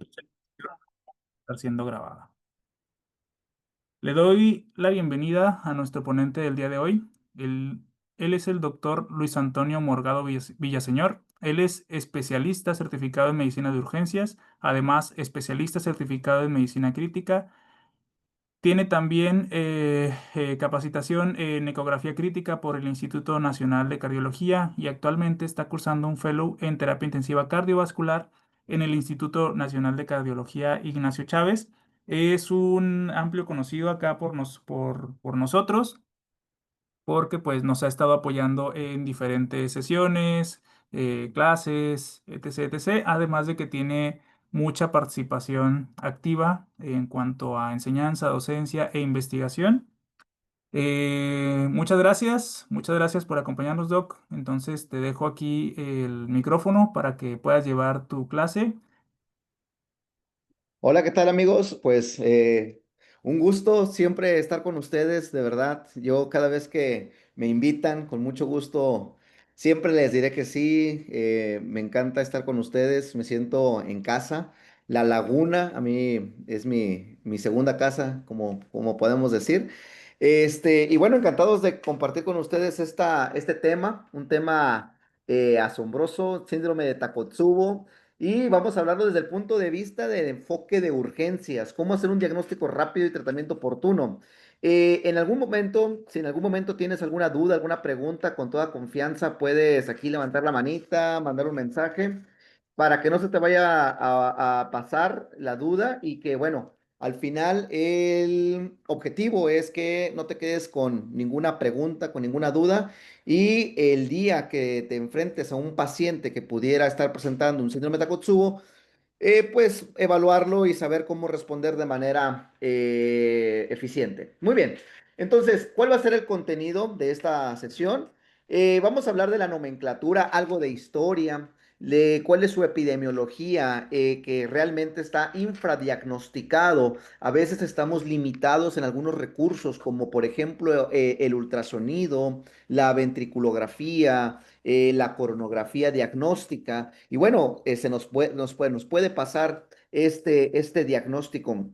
Estar siendo grabada. Le doy la bienvenida a nuestro ponente del día de hoy. Él es el doctor Luis Antonio Morgado Villaseñor. Él es especialista certificado en medicina de urgencias, además especialista certificado en medicina crítica. Tiene también capacitación en ecografía crítica por el Instituto Nacional de Cardiología y actualmente está cursando un fellow en terapia intensiva cardiovascular en el Instituto Nacional de Cardiología Ignacio Chávez. Es un amplio conocido acá por nosotros porque pues, nos ha estado apoyando en diferentes sesiones, clases, etc., etc., además de que tiene mucha participación activa en cuanto a enseñanza, docencia e investigación. Muchas gracias por acompañarnos, Doc. Entonces te dejo aquí el micrófono para que puedas llevar tu clase. Hola, ¿qué tal amigos? Pues un gusto siempre estar con ustedes, de verdad. Yo cada vez que me invitan, con mucho gusto, siempre les diré que sí. Me encanta estar con ustedes, me siento en casa. La Laguna a mí es mi segunda casa, como podemos decir. Y bueno, encantados de compartir con ustedes este tema, un tema asombroso, síndrome de Takotsubo. Y vamos a hablarlo desde el punto de vista del enfoque de urgencias, cómo hacer un diagnóstico rápido y tratamiento oportuno. En algún momento, si en algún momento tienes alguna duda, alguna pregunta, con toda confianza puedes aquí levantar la manita, mandar un mensaje para que no se te vaya a pasar la duda y que, bueno, al final el objetivo es que no te quedes con ninguna pregunta, con ninguna duda y el día que te enfrentes a un paciente que pudiera estar presentando un síndrome de Takotsubo, pues evaluarlo y saber cómo responder de manera eficiente. Muy bien. Entonces, ¿cuál va a ser el contenido de esta sesión? Vamos a hablar de la nomenclatura, algo de historia, de cuál es su epidemiología, que realmente está infradiagnosticado. A veces estamos limitados en algunos recursos, como por ejemplo el ultrasonido, la ventriculografía, la coronografía diagnóstica. Y bueno, nos puede pasar este diagnóstico.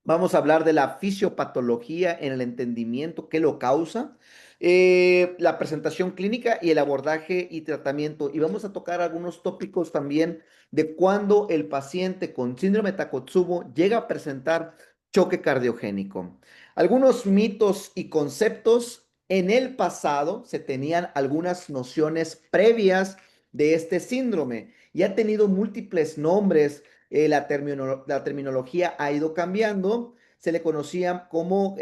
Vamos a hablar de la fisiopatología en el entendimiento, qué lo causa, la presentación clínica y el abordaje y tratamiento. Y vamos a tocar algunos tópicos también de cuando el paciente con síndrome de Takotsubo llega a presentar choque cardiogénico. Algunos mitos y conceptos. En el pasado se tenían algunas nociones previas de este síndrome y ha tenido múltiples nombres. La terminología ha ido cambiando. Se le conocía como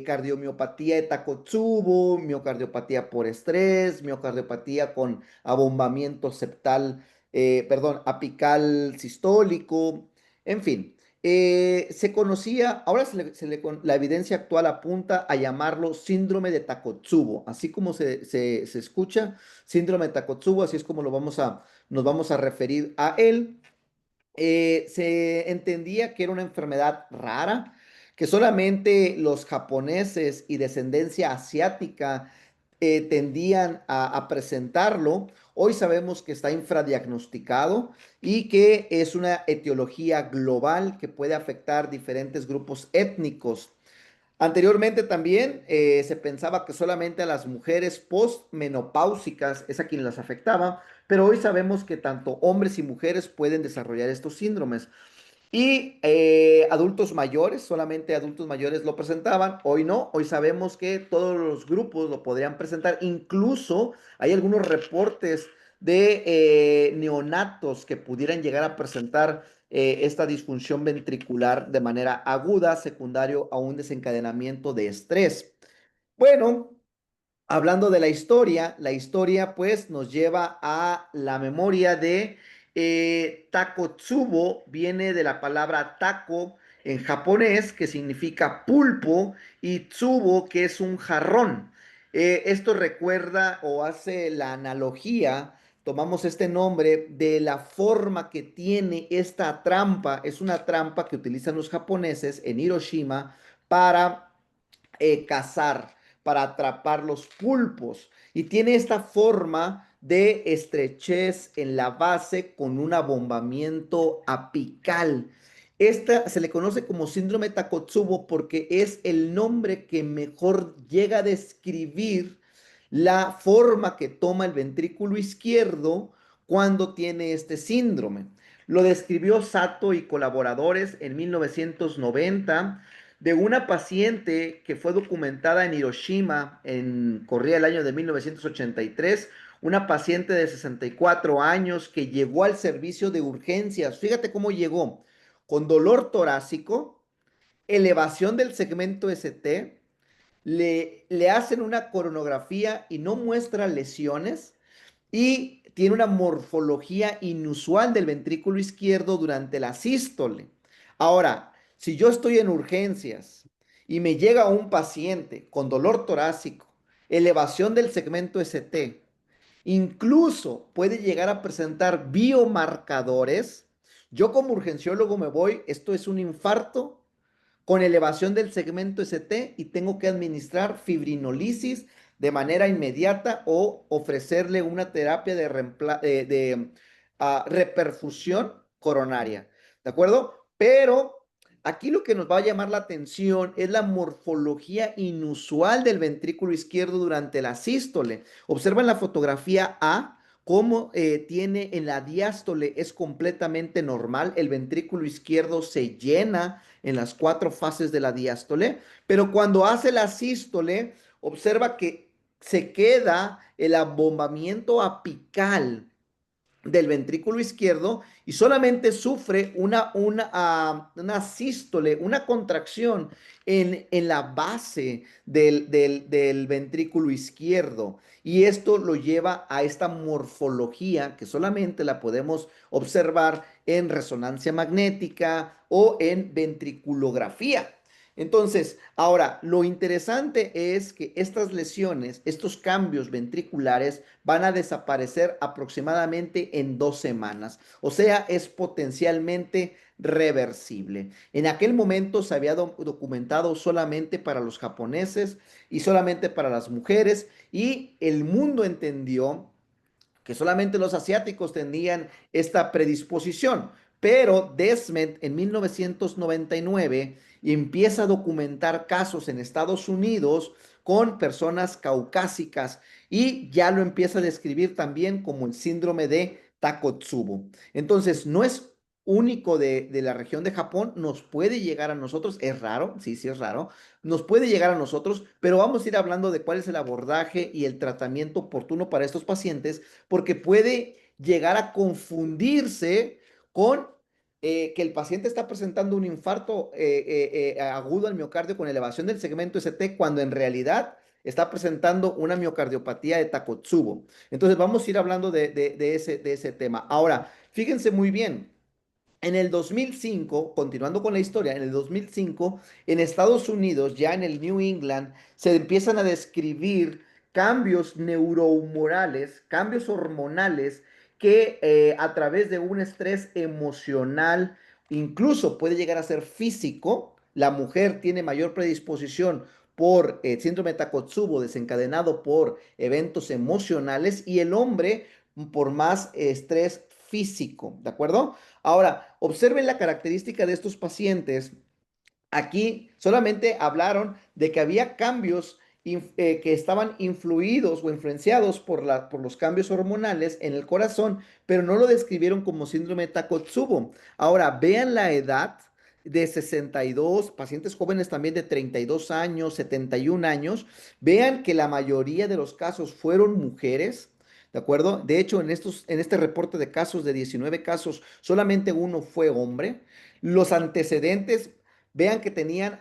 cardiomiopatía de Takotsubo, miocardiopatía por estrés, miocardiopatía con abombamiento septal, perdón, apical sistólico, en fin. Se conocía, ahora la evidencia actual apunta a llamarlo síndrome de Takotsubo, así como se escucha, síndrome de Takotsubo, así es como nos vamos a referir a él. Se entendía que era una enfermedad rara, que solamente los japoneses y descendencia asiática tendían a presentarlo. Hoy sabemos que está infradiagnosticado y que es una etiología global que puede afectar diferentes grupos étnicos. Anteriormente también se pensaba que solamente a las mujeres postmenopáusicas es a quien las afectaba, pero hoy sabemos que tanto hombres y mujeres pueden desarrollar estos síndromes. Y adultos mayores, solamente adultos mayores lo presentaban, hoy no, hoy sabemos que todos los grupos lo podrían presentar, incluso hay algunos reportes de neonatos que pudieran llegar a presentar esta disfunción ventricular de manera aguda, secundario a un desencadenamiento de estrés. Bueno, hablando de la historia pues nos lleva a la memoria de Takotsubo, viene de la palabra tako en japonés, que significa pulpo, y tsubo, que es un jarrón. Esto recuerda o hace la analogía, tomamos este nombre de la forma que tiene esta trampa. Es una trampa que utilizan los japoneses en Hiroshima para cazar, para atrapar los pulpos. Y tiene esta forma de estrechez en la base con un abombamiento apical. Esta se le conoce como síndrome Takotsubo porque es el nombre que mejor llega a describir la forma que toma el ventrículo izquierdo cuando tiene este síndrome. Lo describió Sato y colaboradores en 1990 de una paciente que fue documentada en Hiroshima, corría el año de 1983, una paciente de 64 años que llegó al servicio de urgencias. Fíjate cómo llegó, con dolor torácico, elevación del segmento ST, le hacen una coronografía y no muestra lesiones y tiene una morfología inusual del ventrículo izquierdo durante la sístole. Ahora, si yo estoy en urgencias y me llega un paciente con dolor torácico, elevación del segmento ST, incluso puede llegar a presentar biomarcadores, yo como urgenciólogo me voy, esto es un infarto con elevación del segmento ST y tengo que administrar fibrinolisis de manera inmediata o ofrecerle una terapia de reperfusión coronaria. ¿De acuerdo? Pero aquí lo que nos va a llamar la atención es la morfología inusual del ventrículo izquierdo durante la sístole. Observa en la fotografía A cómo tiene en la diástole, es completamente normal, el ventrículo izquierdo se llena en las cuatro fases de la diástole, pero cuando hace la sístole, observa que se queda el abombamiento apical del ventrículo izquierdo y solamente sufre una sístole, una contracción en la base del ventrículo izquierdo. Y esto lo lleva a esta morfología que solamente la podemos observar en resonancia magnética o en ventriculografía. Entonces, ahora, lo interesante es que estas lesiones, estos cambios ventriculares van a desaparecer aproximadamente en 2 semanas. O sea, es potencialmente reversible. En aquel momento se había documentado solamente para los japoneses y solamente para las mujeres y el mundo entendió que solamente los asiáticos tenían esta predisposición. Pero Desmet en 1999 empieza a documentar casos en Estados Unidos con personas caucásicas y ya lo empieza a describir también como el síndrome de Takotsubo. Entonces, no es único de la región de Japón, nos puede llegar a nosotros, es raro, sí, sí es raro, nos puede llegar a nosotros, pero vamos a ir hablando de cuál es el abordaje y el tratamiento oportuno para estos pacientes porque puede llegar a confundirse con que el paciente está presentando un infarto agudo al miocardio con elevación del segmento ST cuando en realidad está presentando una miocardiopatía de Takotsubo. Entonces vamos a ir hablando de ese tema. Ahora, fíjense muy bien. En el 2005, continuando con la historia, en el 2005, en Estados Unidos, ya en el New England, se empiezan a describir cambios neurohumorales, cambios hormonales que a través de un estrés emocional, incluso puede llegar a ser físico, la mujer tiene mayor predisposición por síndrome de Takotsubo desencadenado por eventos emocionales y el hombre por más estrés físico, ¿de acuerdo? Ahora, observen la característica de estos pacientes. Aquí solamente hablaron de que había cambios que estaban influidos o influenciados por los cambios hormonales en el corazón, pero no lo describieron como síndrome de Takotsubo. Ahora, vean la edad de 62, pacientes jóvenes también de 32 años, 71 años. Vean que la mayoría de los casos fueron mujeres. ¿De acuerdo? De hecho, en este reporte de casos, de 19 casos, solamente uno fue hombre. Los antecedentes, vean que tenían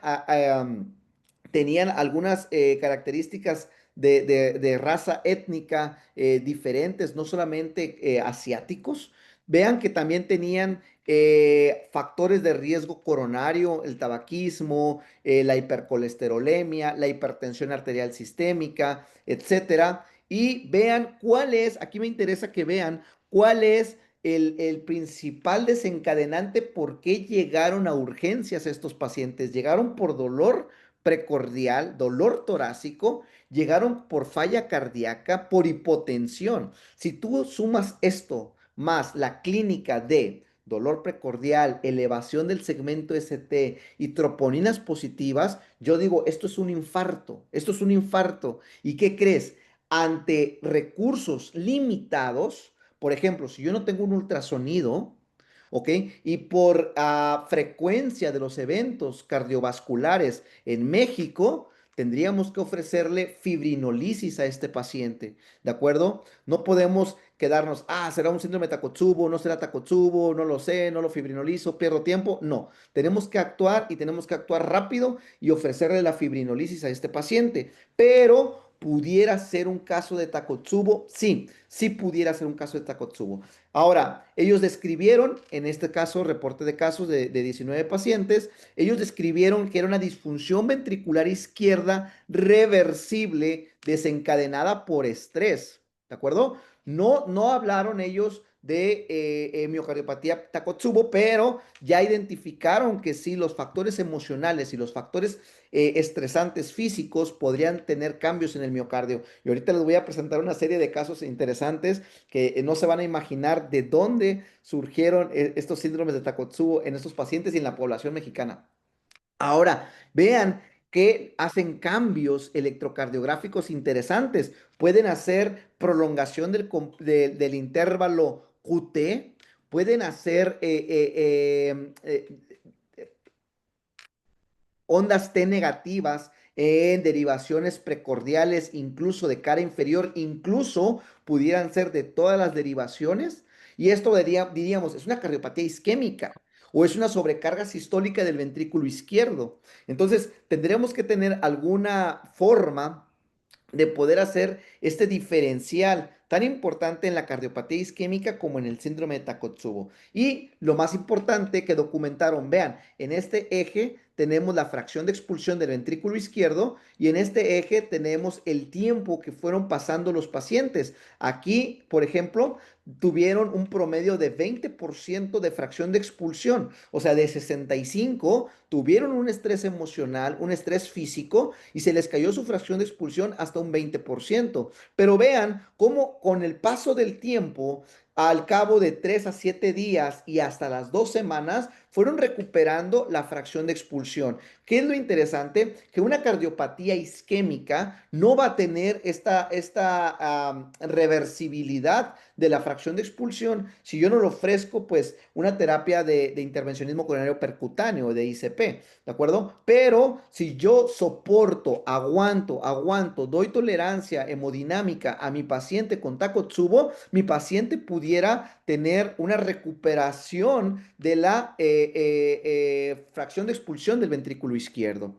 algunas características de raza étnica diferentes, no solamente asiáticos. Vean que también tenían factores de riesgo coronario, el tabaquismo, la hipercolesterolemia, la hipertensión arterial sistémica, etcétera. Y vean cuál es, aquí me interesa que vean cuál es el principal desencadenante por qué llegaron a urgencias estos pacientes. Llegaron por dolor dolor torácico, llegaron por falla cardíaca, por hipotensión. Si tú sumas esto más la clínica de dolor precordial, elevación del segmento ST y troponinas positivas, yo digo, esto es un infarto, esto es un infarto. ¿Y qué crees? Ante recursos limitados, por ejemplo, si yo no tengo un ultrasonido, ¿ok? Y por frecuencia de los eventos cardiovasculares en México, tendríamos que ofrecerle fibrinolisis a este paciente, ¿de acuerdo? No podemos quedarnos, será un síndrome de Takotsubo, no será Takotsubo, no lo sé, no lo fibrinolizo, pierdo tiempo. No, tenemos que actuar y tenemos que actuar rápido y ofrecerle la fibrinolisis a este paciente. Pero pudiera ser un caso de Takotsubo, sí, sí pudiera ser un caso de Takotsubo. Ahora, ellos describieron, en este caso, reporte de casos de 19 pacientes, ellos describieron que era una disfunción ventricular izquierda reversible desencadenada por estrés, ¿de acuerdo? No hablaron ellos de miocardiopatía Takotsubo, pero ya identificaron que sí, los factores emocionales y los factores estresantes físicos podrían tener cambios en el miocardio. Y ahorita les voy a presentar una serie de casos interesantes que no se van a imaginar de dónde surgieron estos síndromes de Takotsubo en estos pacientes y en la población mexicana. Ahora, vean que hacen cambios electrocardiográficos interesantes. Pueden hacer prolongación del intervalo QT, pueden hacer ondas T negativas en derivaciones precordiales, incluso de cara inferior, incluso pudieran ser de todas las derivaciones. Y esto diríamos, es una cardiopatía isquémica o es una sobrecarga sistólica del ventrículo izquierdo. Entonces, tendremos que tener alguna forma de poder hacer este diferencial tan importante en la cardiopatía isquémica como en el síndrome de Takotsubo. Y lo más importante que documentaron, vean, en este eje tenemos la fracción de expulsión del ventrículo izquierdo y en este eje tenemos el tiempo que fueron pasando los pacientes. Aquí, por ejemplo, tuvieron un promedio de 20% de fracción de expulsión, o sea, de 65 tuvieron un estrés emocional, un estrés físico y se les cayó su fracción de expulsión hasta un 20%. Pero vean cómo con el paso del tiempo, al cabo de 3 a 7 días y hasta las 2 semanas, fueron recuperando la fracción de expulsión. ¿Qué es lo interesante? Que una cardiopatía isquémica no va a tener esta reversibilidad de la fracción de expulsión si yo no le ofrezco pues una terapia de intervencionismo coronario percutáneo, de ICP, ¿de acuerdo? Pero si yo soporto, aguanto, doy tolerancia hemodinámica a mi paciente con Takotsubo, mi paciente pudiera tener una recuperación de la fracción de expulsión del ventrículo izquierdo.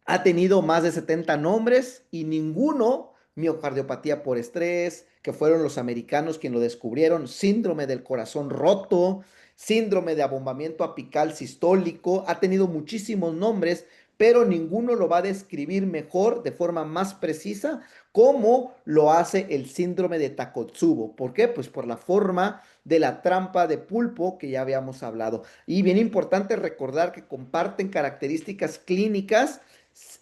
Ha tenido más de 70 nombres y ninguno miocardiopatía por estrés, que fueron los americanos quienes lo descubrieron, síndrome del corazón roto, síndrome de abombamiento apical sistólico, ha tenido muchísimos nombres, pero ninguno lo va a describir mejor, de forma más precisa, como lo hace el síndrome de Takotsubo. ¿Por qué? Pues por la forma de la trampa de pulpo que ya habíamos hablado. Y bien importante recordar que comparten características clínicas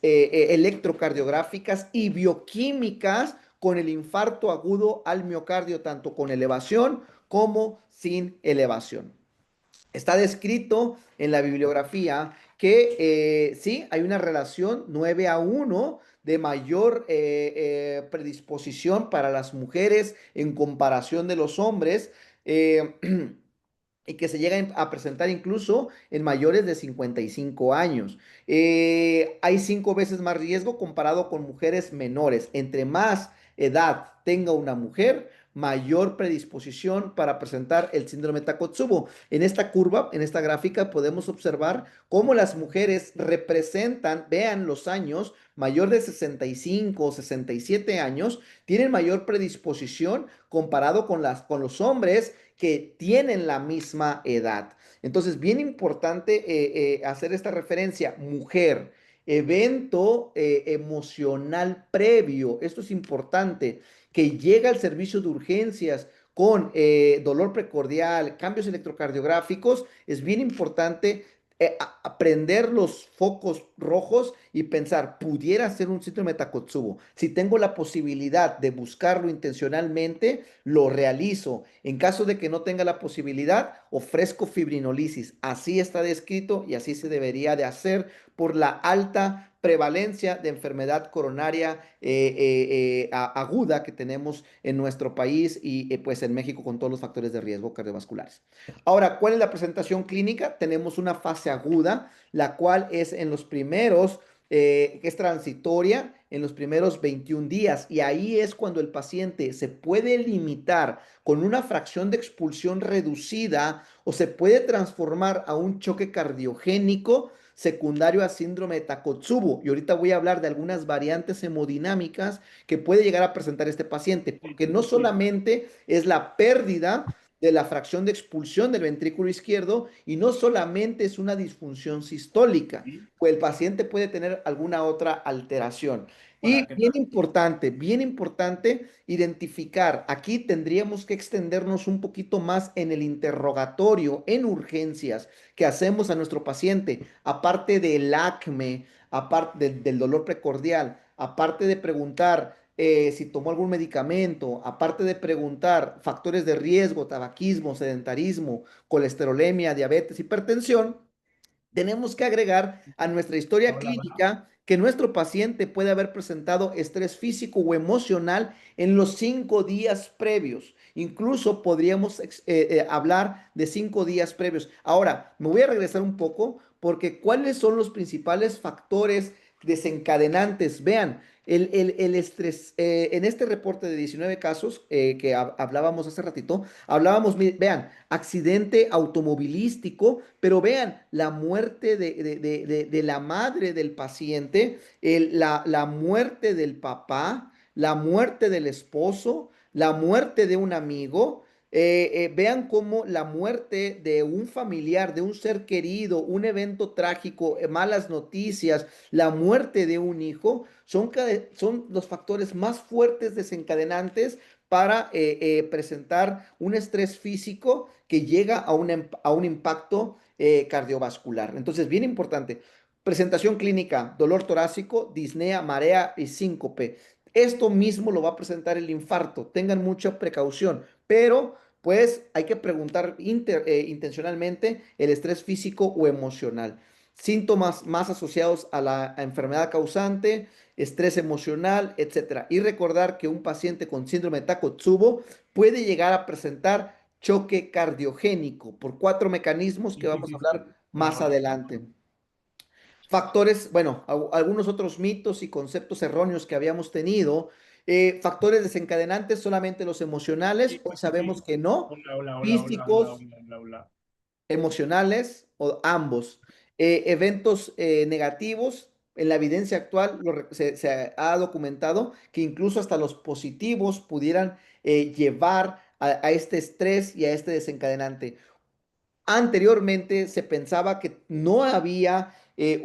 electrocardiográficas y bioquímicas con el infarto agudo al miocardio, tanto con elevación como sin elevación. Está descrito en la bibliografía que sí, hay una relación 9-1 de mayor predisposición para las mujeres en comparación de los hombres. Eh, y que se llegan a presentar incluso en mayores de 55 años. Hay 5 veces más riesgo comparado con mujeres menores. Entre más edad tenga una mujer, mayor predisposición para presentar el síndrome de Takotsubo. En esta curva, en esta gráfica, podemos observar cómo las mujeres representan, vean los años, mayor de 65 o 67 años, tienen mayor predisposición comparado con los hombres que tienen la misma edad. Entonces, bien importante hacer esta referencia, mujer, evento emocional previo, esto es importante, que llega al servicio de urgencias con dolor precordial, cambios electrocardiográficos, es bien importante prender los focos rojos y pensar, pudiera ser un síndrome de Takotsubo. Si tengo la posibilidad de buscarlo intencionalmente, lo realizo. En caso de que no tenga la posibilidad, ofrezco fibrinolisis. Así está descrito y así se debería de hacer por la alta prevalencia de enfermedad coronaria aguda que tenemos en nuestro país y pues en México con todos los factores de riesgo cardiovasculares. Ahora, ¿cuál es la presentación clínica? Tenemos una fase aguda, la cual es en los primeros, que es transitoria, en los primeros 21 días. Y ahí es cuando el paciente se puede limitar con una fracción de expulsión reducida o se puede transformar a un choque cardiogénico secundario a síndrome de Takotsubo. Y ahorita voy a hablar de algunas variantes hemodinámicas que puede llegar a presentar este paciente, Sí, porque no sí, solamente es la pérdida de la fracción de expulsión del ventrículo izquierdo y no solamente es una disfunción sistólica, sí. pues el paciente puede tener alguna otra alteración. Hola, Y ¿qué tal? bien importante identificar, aquí tendríamos que extendernos un poquito más en el interrogatorio, en urgencias, que hacemos a nuestro paciente, aparte del acme, aparte del dolor precordial, aparte de preguntar si tomó algún medicamento, aparte de preguntar factores de riesgo, tabaquismo, sedentarismo, colesterolemia, diabetes, hipertensión, tenemos que agregar a nuestra historia Hola, hola. clínica que nuestro paciente puede haber presentado estrés físico o emocional en los 5 días previos. Incluso podríamos hablar de 5 días previos. Ahora, me voy a regresar un poco porque ¿cuáles son los principales factores desencadenantes? Vean, el estrés, en este reporte de 19 casos que hablábamos hace ratito, hablábamos, vean, accidente automovilístico, pero vean, la muerte de la madre del paciente, la muerte del papá, la muerte del esposo, la muerte de un amigo. Vean cómo la muerte de un familiar, de un ser querido, un evento trágico, malas noticias, la muerte de un hijo, son los factores más fuertes desencadenantes para presentar un estrés físico que llega a un impacto cardiovascular. Entonces, bien importante, presentación clínica, dolor torácico, disnea, marea y síncope. Esto mismo lo va a presentar el infarto. Tengan mucha precaución, pero pues hay que preguntar intencionalmente el estrés físico o emocional. Síntomas más asociados a la enfermedad causante, estrés emocional, etcétera. Y recordar que un paciente con síndrome de Takotsubo puede llegar a presentar choque cardiogénico por 4 mecanismos Sí, que sí, vamos a sí, sí. hablar Hola, más hola. adelante. Factores, bueno, algunos otros mitos y conceptos erróneos que habíamos tenido. Factores desencadenantes, solamente los emocionales. Sí, Hoy sí, sí, sabemos sí. que no. Hola, hola, hola, hola, hola, Físicos, hola, hola, hola. emocionales o ambos. Eventos negativos, en la evidencia actual se ha documentado que incluso hasta los positivos pudieran llevar a este estrés y a este desencadenante. Anteriormente se pensaba que no había eh,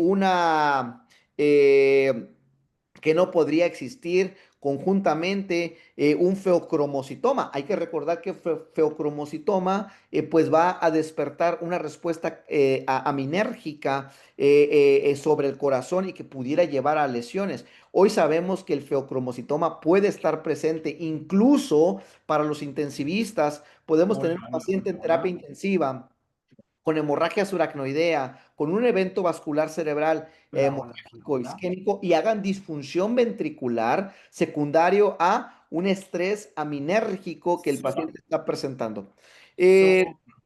que no podría existir conjuntamente un feocromocitoma. Hay que recordar que feocromocitoma pues va a despertar una respuesta aminérgica sobre el corazón y que pudiera llevar a lesiones. Hoy sabemos que el feocromocitoma puede estar presente incluso para los intensivistas. Podemos Hola, tener un hola, paciente hola, en terapia hola. intensiva con hemorragia suracnoidea, con un evento vascular cerebral Hola, hola, hola, hemorrágico hola. isquémico y hagan disfunción ventricular secundario a un estrés aminérgico que el Sopa, paciente está presentando. Eh, sopa.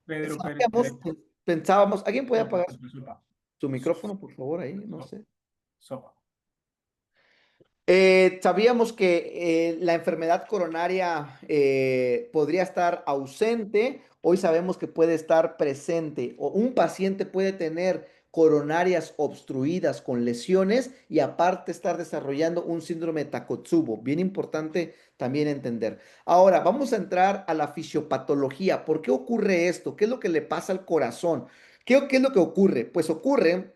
Pedro Pérez sabíamos, Cerezo. pensábamos, ¿alguien puede Sopa, apagar sopa, sopa. su Sopa, micrófono, por favor, ahí? No sopa, sé. sopa. Sabíamos que la enfermedad coronaria podría estar ausente. Hoy sabemos que puede estar presente. O un paciente puede tener coronarias obstruidas con lesiones y aparte estar desarrollando un síndrome de Takotsubo. Bien importante también entender. Ahora, vamos a entrar a la fisiopatología. ¿Por qué ocurre esto? ¿Qué es lo que le pasa al corazón? ¿Qué es lo que ocurre? Pues ocurre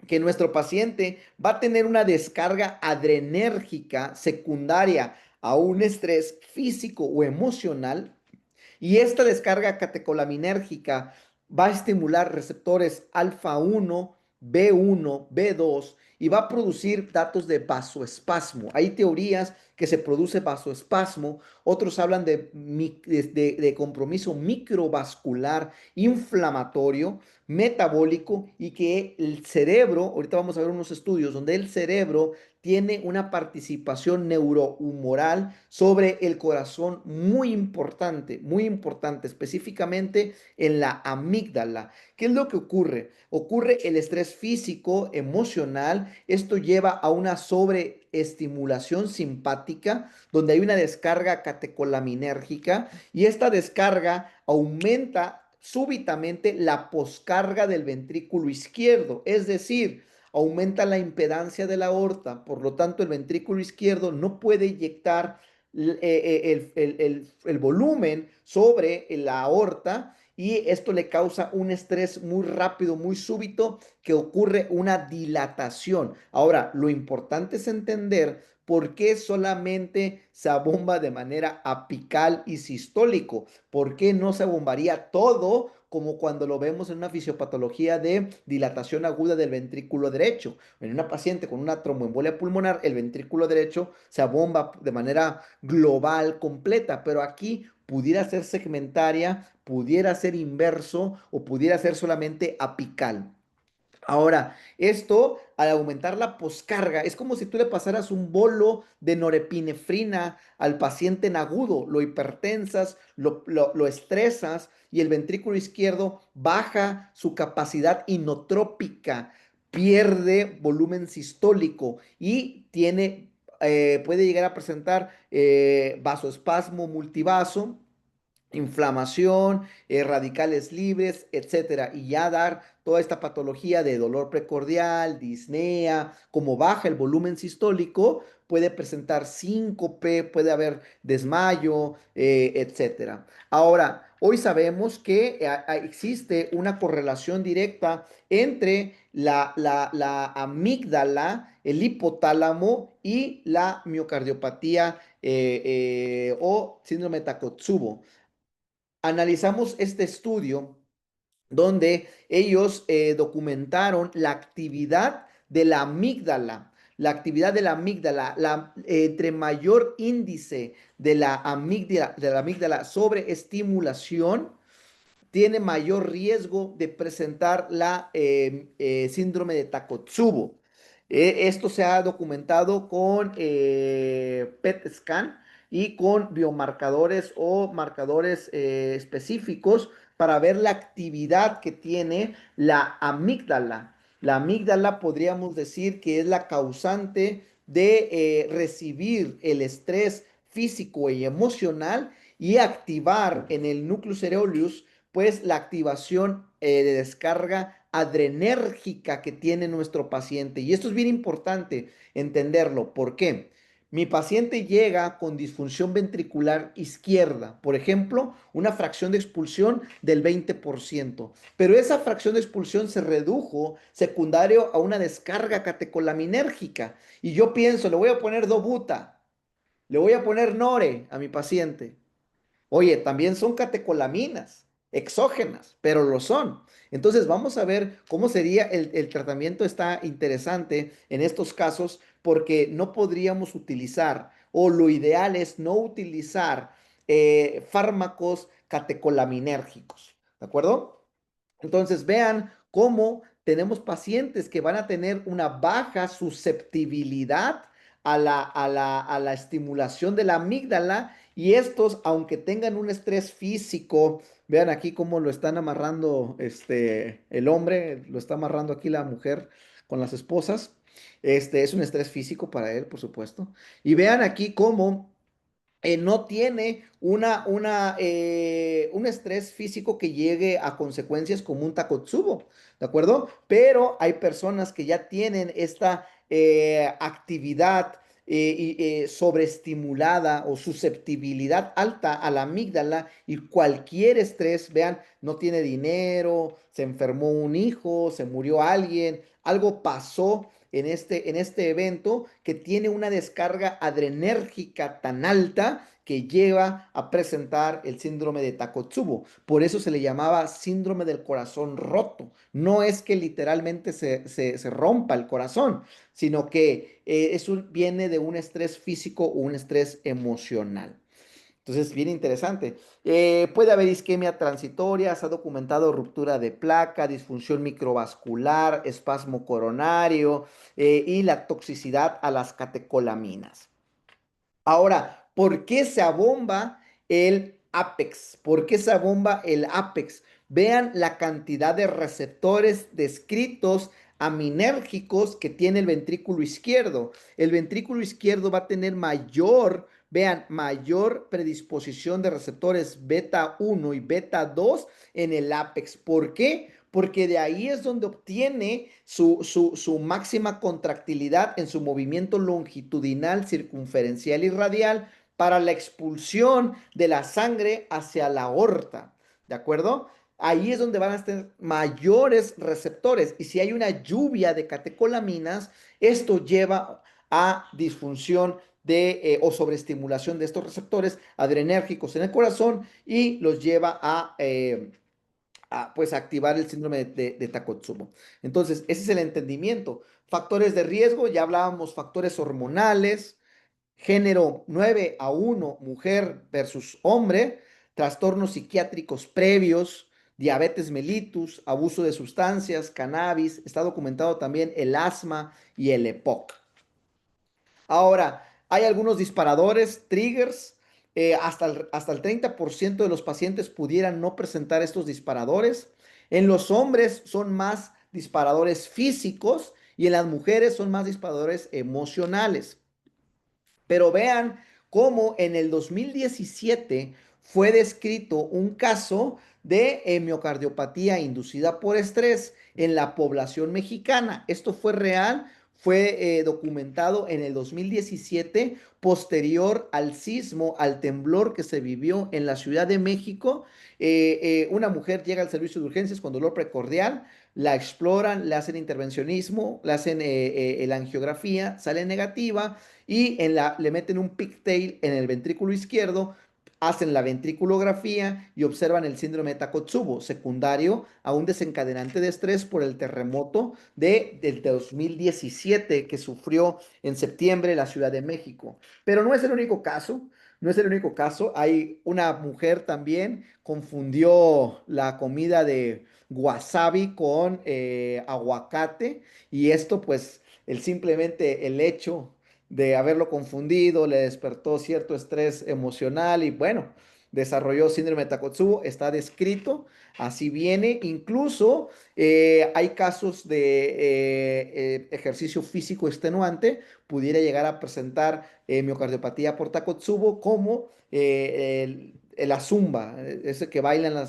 que nuestro paciente va a tener una descarga adrenérgica secundaria a un estrés físico o emocional y esta descarga catecolaminérgica va a estimular receptores alfa 1, B1, B2 y va a producir datos de vasoespasmo. Hay teorías que se produce vasoespasmo, otros hablan de compromiso microvascular, inflamatorio, metabólico y que el cerebro, ahorita vamos a ver unos estudios donde el cerebro tiene una participación neurohumoral sobre el corazón muy importante, específicamente en la amígdala. ¿Qué es lo que ocurre? Ocurre el estrés físico, emocional. Esto lleva a una sobreestimulación simpática, donde hay una descarga catecolaminérgica y esta descarga aumenta súbitamente la poscarga del ventrículo izquierdo, es decir, aumenta la impedancia de la aorta, por lo tanto el ventrículo izquierdo no puede inyectar el volumen sobre la aorta y esto le causa un estrés muy rápido, muy súbito, que ocurre una dilatación. Ahora, lo importante es entender por qué solamente se abomba de manera apical y sistólico. ¿Por qué no se bombaría todo como cuando lo vemos en una fisiopatología de dilatación aguda del ventrículo derecho? En una paciente con una tromboembolia pulmonar, el ventrículo derecho se abomba de manera global, completa, pero aquí pudiera ser segmentaria, pudiera ser inverso o pudiera ser solamente apical. Ahora, esto al aumentar la poscarga, es como si tú le pasaras un bolo de norepinefrina al paciente en agudo, lo hipertensas, lo estresas y el ventrículo izquierdo baja su capacidad inotrópica, pierde volumen sistólico y puede llegar a presentar vasoespasmo multivaso, inflamación, radicales libres, etcétera, y ya dar toda esta patología de dolor precordial, disnea, como baja el volumen sistólico, puede presentar síncope, puede haber desmayo, etcétera. Ahora, hoy sabemos que existe una correlación directa entre la amígdala, el hipotálamo y la miocardiopatía o síndrome de Takotsubo. Analizamos este estudio donde ellos documentaron la actividad de la amígdala. La actividad de la amígdala, entre mayor índice de la amígdala sobre estimulación, tiene mayor riesgo de presentar la síndrome de Takotsubo. Esto se ha documentado con PET scan y con biomarcadores o marcadores específicos para ver la actividad que tiene la amígdala. La amígdala podríamos decir que es la causante de recibir el estrés físico y emocional y activar en el núcleo cereus pues la activación de descarga adrenérgica que tiene nuestro paciente. Y esto es bien importante entenderlo. ¿Por qué? Mi paciente llega con disfunción ventricular izquierda, por ejemplo, una fracción de expulsión del 20%, pero esa fracción de expulsión se redujo secundario a una descarga catecolaminérgica. Y yo pienso, le voy a poner dobuta, le voy a poner nore a mi paciente. Oye, también son catecolaminas, exógenas, pero lo son. Entonces vamos a ver cómo sería el tratamiento. Está interesante en estos casos porque no podríamos utilizar, o lo ideal es no utilizar fármacos catecolaminérgicos. ¿De acuerdo? Entonces, vean cómo tenemos pacientes que van a tener una baja susceptibilidad a la estimulación de la amígdala y estos, aunque tengan un estrés físico, vean aquí cómo lo están amarrando el hombre, lo está amarrando aquí la mujer con las esposas. Es un estrés físico para él, por supuesto. Y vean aquí cómo no tiene un estrés físico que llegue a consecuencias como un Takotsubo, ¿de acuerdo? Pero hay personas que ya tienen esta actividad sobreestimulada o susceptibilidad alta a la amígdala y cualquier estrés, vean, no tiene dinero, se enfermó un hijo, se murió alguien, algo pasó en este evento que tiene una descarga adrenérgica tan alta que lleva a presentar el síndrome de Takotsubo. Por eso se le llamaba síndrome del corazón roto. No es que literalmente se rompa el corazón, sino que viene de un estrés físico o un estrés emocional. Entonces, bien interesante. Puede haber isquemia transitoria, se ha documentado ruptura de placa, disfunción microvascular, espasmo coronario y la toxicidad a las catecolaminas. Ahora, ¿por qué se abomba el ápex? ¿Por qué se abomba el ápex? Vean la cantidad de receptores descritos aminérgicos que tiene el ventrículo izquierdo. El ventrículo izquierdo va a tener mayor, vean, mayor predisposición de receptores beta 1 y beta 2 en el ápex. ¿Por qué? Porque de ahí es donde obtiene su máxima contractilidad en su movimiento longitudinal, circunferencial y radial para la expulsión de la sangre hacia la aorta. ¿De acuerdo? Ahí es donde van a tener mayores receptores. Y si hay una lluvia de catecolaminas, esto lleva a disfunción o sobreestimulación de estos receptores adrenérgicos en el corazón y los lleva a pues activar el síndrome de Takotsubo. Entonces, ese es el entendimiento. Factores de riesgo, ya hablábamos, factores hormonales, género 9-1, mujer versus hombre, trastornos psiquiátricos previos, diabetes mellitus, abuso de sustancias, cannabis, está documentado también el asma y el EPOC. Ahora, hay algunos disparadores, triggers, hasta el 30% de los pacientes pudieran no presentar estos disparadores. En los hombres son más disparadores físicos y en las mujeres son más disparadores emocionales. Pero vean cómo en el 2017 fue descrito un caso de miocardiopatía inducida por estrés en la población mexicana. Esto fue real, fue documentado en el 2017, posterior al sismo, al temblor que se vivió en la Ciudad de México. Una mujer llega al servicio de urgencias con dolor precordial, la exploran, le hacen intervencionismo, le hacen la angiografía, sale negativa y le meten un pigtail en el ventrículo izquierdo, hacen la ventriculografía y observan el síndrome de Takotsubo, secundario a un desencadenante de estrés por el terremoto del 2017 que sufrió en septiembre la Ciudad de México. Pero no es el único caso. No es el único caso. Hay una mujer también confundió la comida de wasabi con aguacate y esto pues simplemente el hecho de haberlo confundido, le despertó cierto estrés emocional y bueno, desarrolló síndrome de Takotsubo, está descrito, así viene, incluso hay casos de ejercicio físico extenuante, pudiera llegar a presentar miocardiopatía por Takotsubo como la zumba, ese que bailan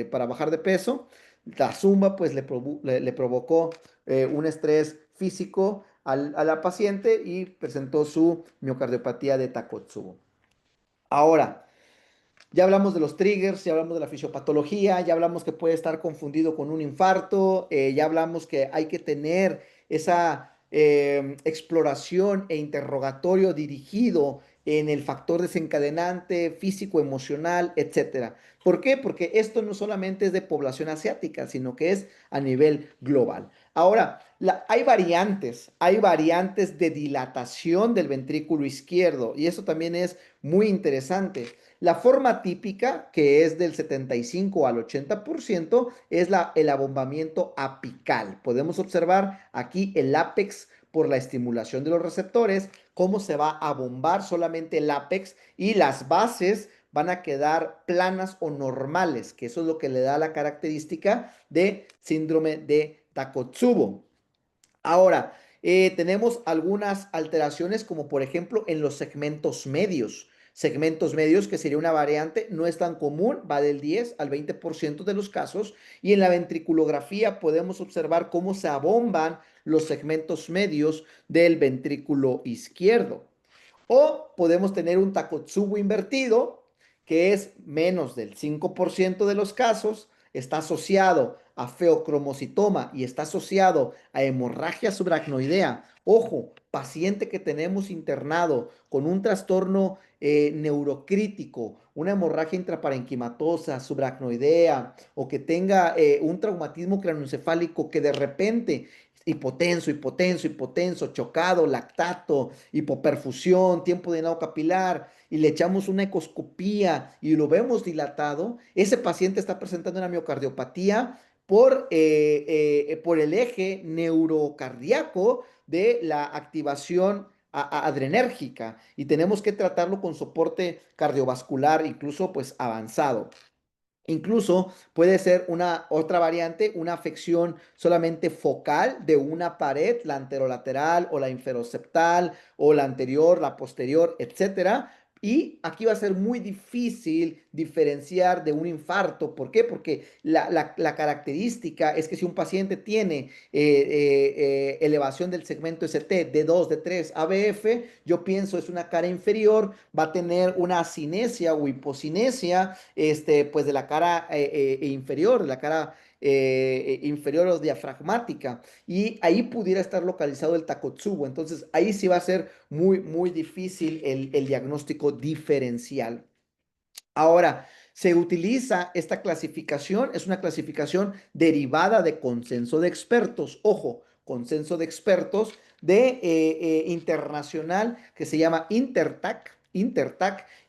para bajar de peso, la zumba pues le provocó un estrés físico a la paciente y presentó su miocardiopatía de Takotsubo. Ahora, ya hablamos de los triggers, ya hablamos de la fisiopatología, ya hablamos que puede estar confundido con un infarto, ya hablamos que hay que tener esa exploración e interrogatorio dirigido en el factor desencadenante, físico, emocional, etcétera. ¿Por qué? Porque esto no solamente es de población asiática, sino que es a nivel global. Ahora, hay variantes de dilatación del ventrículo izquierdo y eso también es muy interesante. La forma típica, que es del 75 al 80%, es el abombamiento apical. Podemos observar aquí el ápex por la estimulación de los receptores, cómo se va a bombar solamente el ápex y las bases van a quedar planas o normales, que eso es lo que le da la característica de síndrome de Takotsubo. Ahora, tenemos algunas alteraciones como por ejemplo en los segmentos medios. Segmentos medios, que sería una variante, no es tan común, va del 10 al 20% de los casos. Y en la ventriculografía podemos observar cómo se abomban los segmentos medios del ventrículo izquierdo. O podemos tener un Takotsubo invertido, que es menos del 5% de los casos, está asociado a feocromocitoma y está asociado a hemorragia subaracnoidea, ojo, paciente que tenemos internado con un trastorno neurocrítico, una hemorragia intraparenquimatosa, subaracnoidea, o que tenga un traumatismo craneoencefálico que de repente hipotenso, hipotenso, hipotenso, chocado, lactato, hipoperfusión, tiempo de llenado capilar, y le echamos una ecoscopía y lo vemos dilatado, ese paciente está presentando una miocardiopatía por el eje neurocardíaco de la activación adrenérgica y tenemos que tratarlo con soporte cardiovascular, incluso pues avanzado. Incluso puede ser una otra variante, una afección solamente focal de una pared, la anterolateral o la inferoceptal o la anterior, la posterior, etcétera. Y aquí va a ser muy difícil diferenciar de un infarto. ¿Por qué? Porque la característica es que si un paciente tiene elevación del segmento ST de 2, de 3, ABF, yo pienso es una cara inferior, va a tener una asinesia o hipocinesia pues de la cara inferior, de la cara inferior o diafragmática, y ahí pudiera estar localizado el Takotsubo. Entonces, ahí sí va a ser muy, muy difícil el diagnóstico diferencial. Ahora, se utiliza esta clasificación, es una clasificación derivada de consenso de expertos. Ojo, consenso de expertos de internacional que se llama Intertac,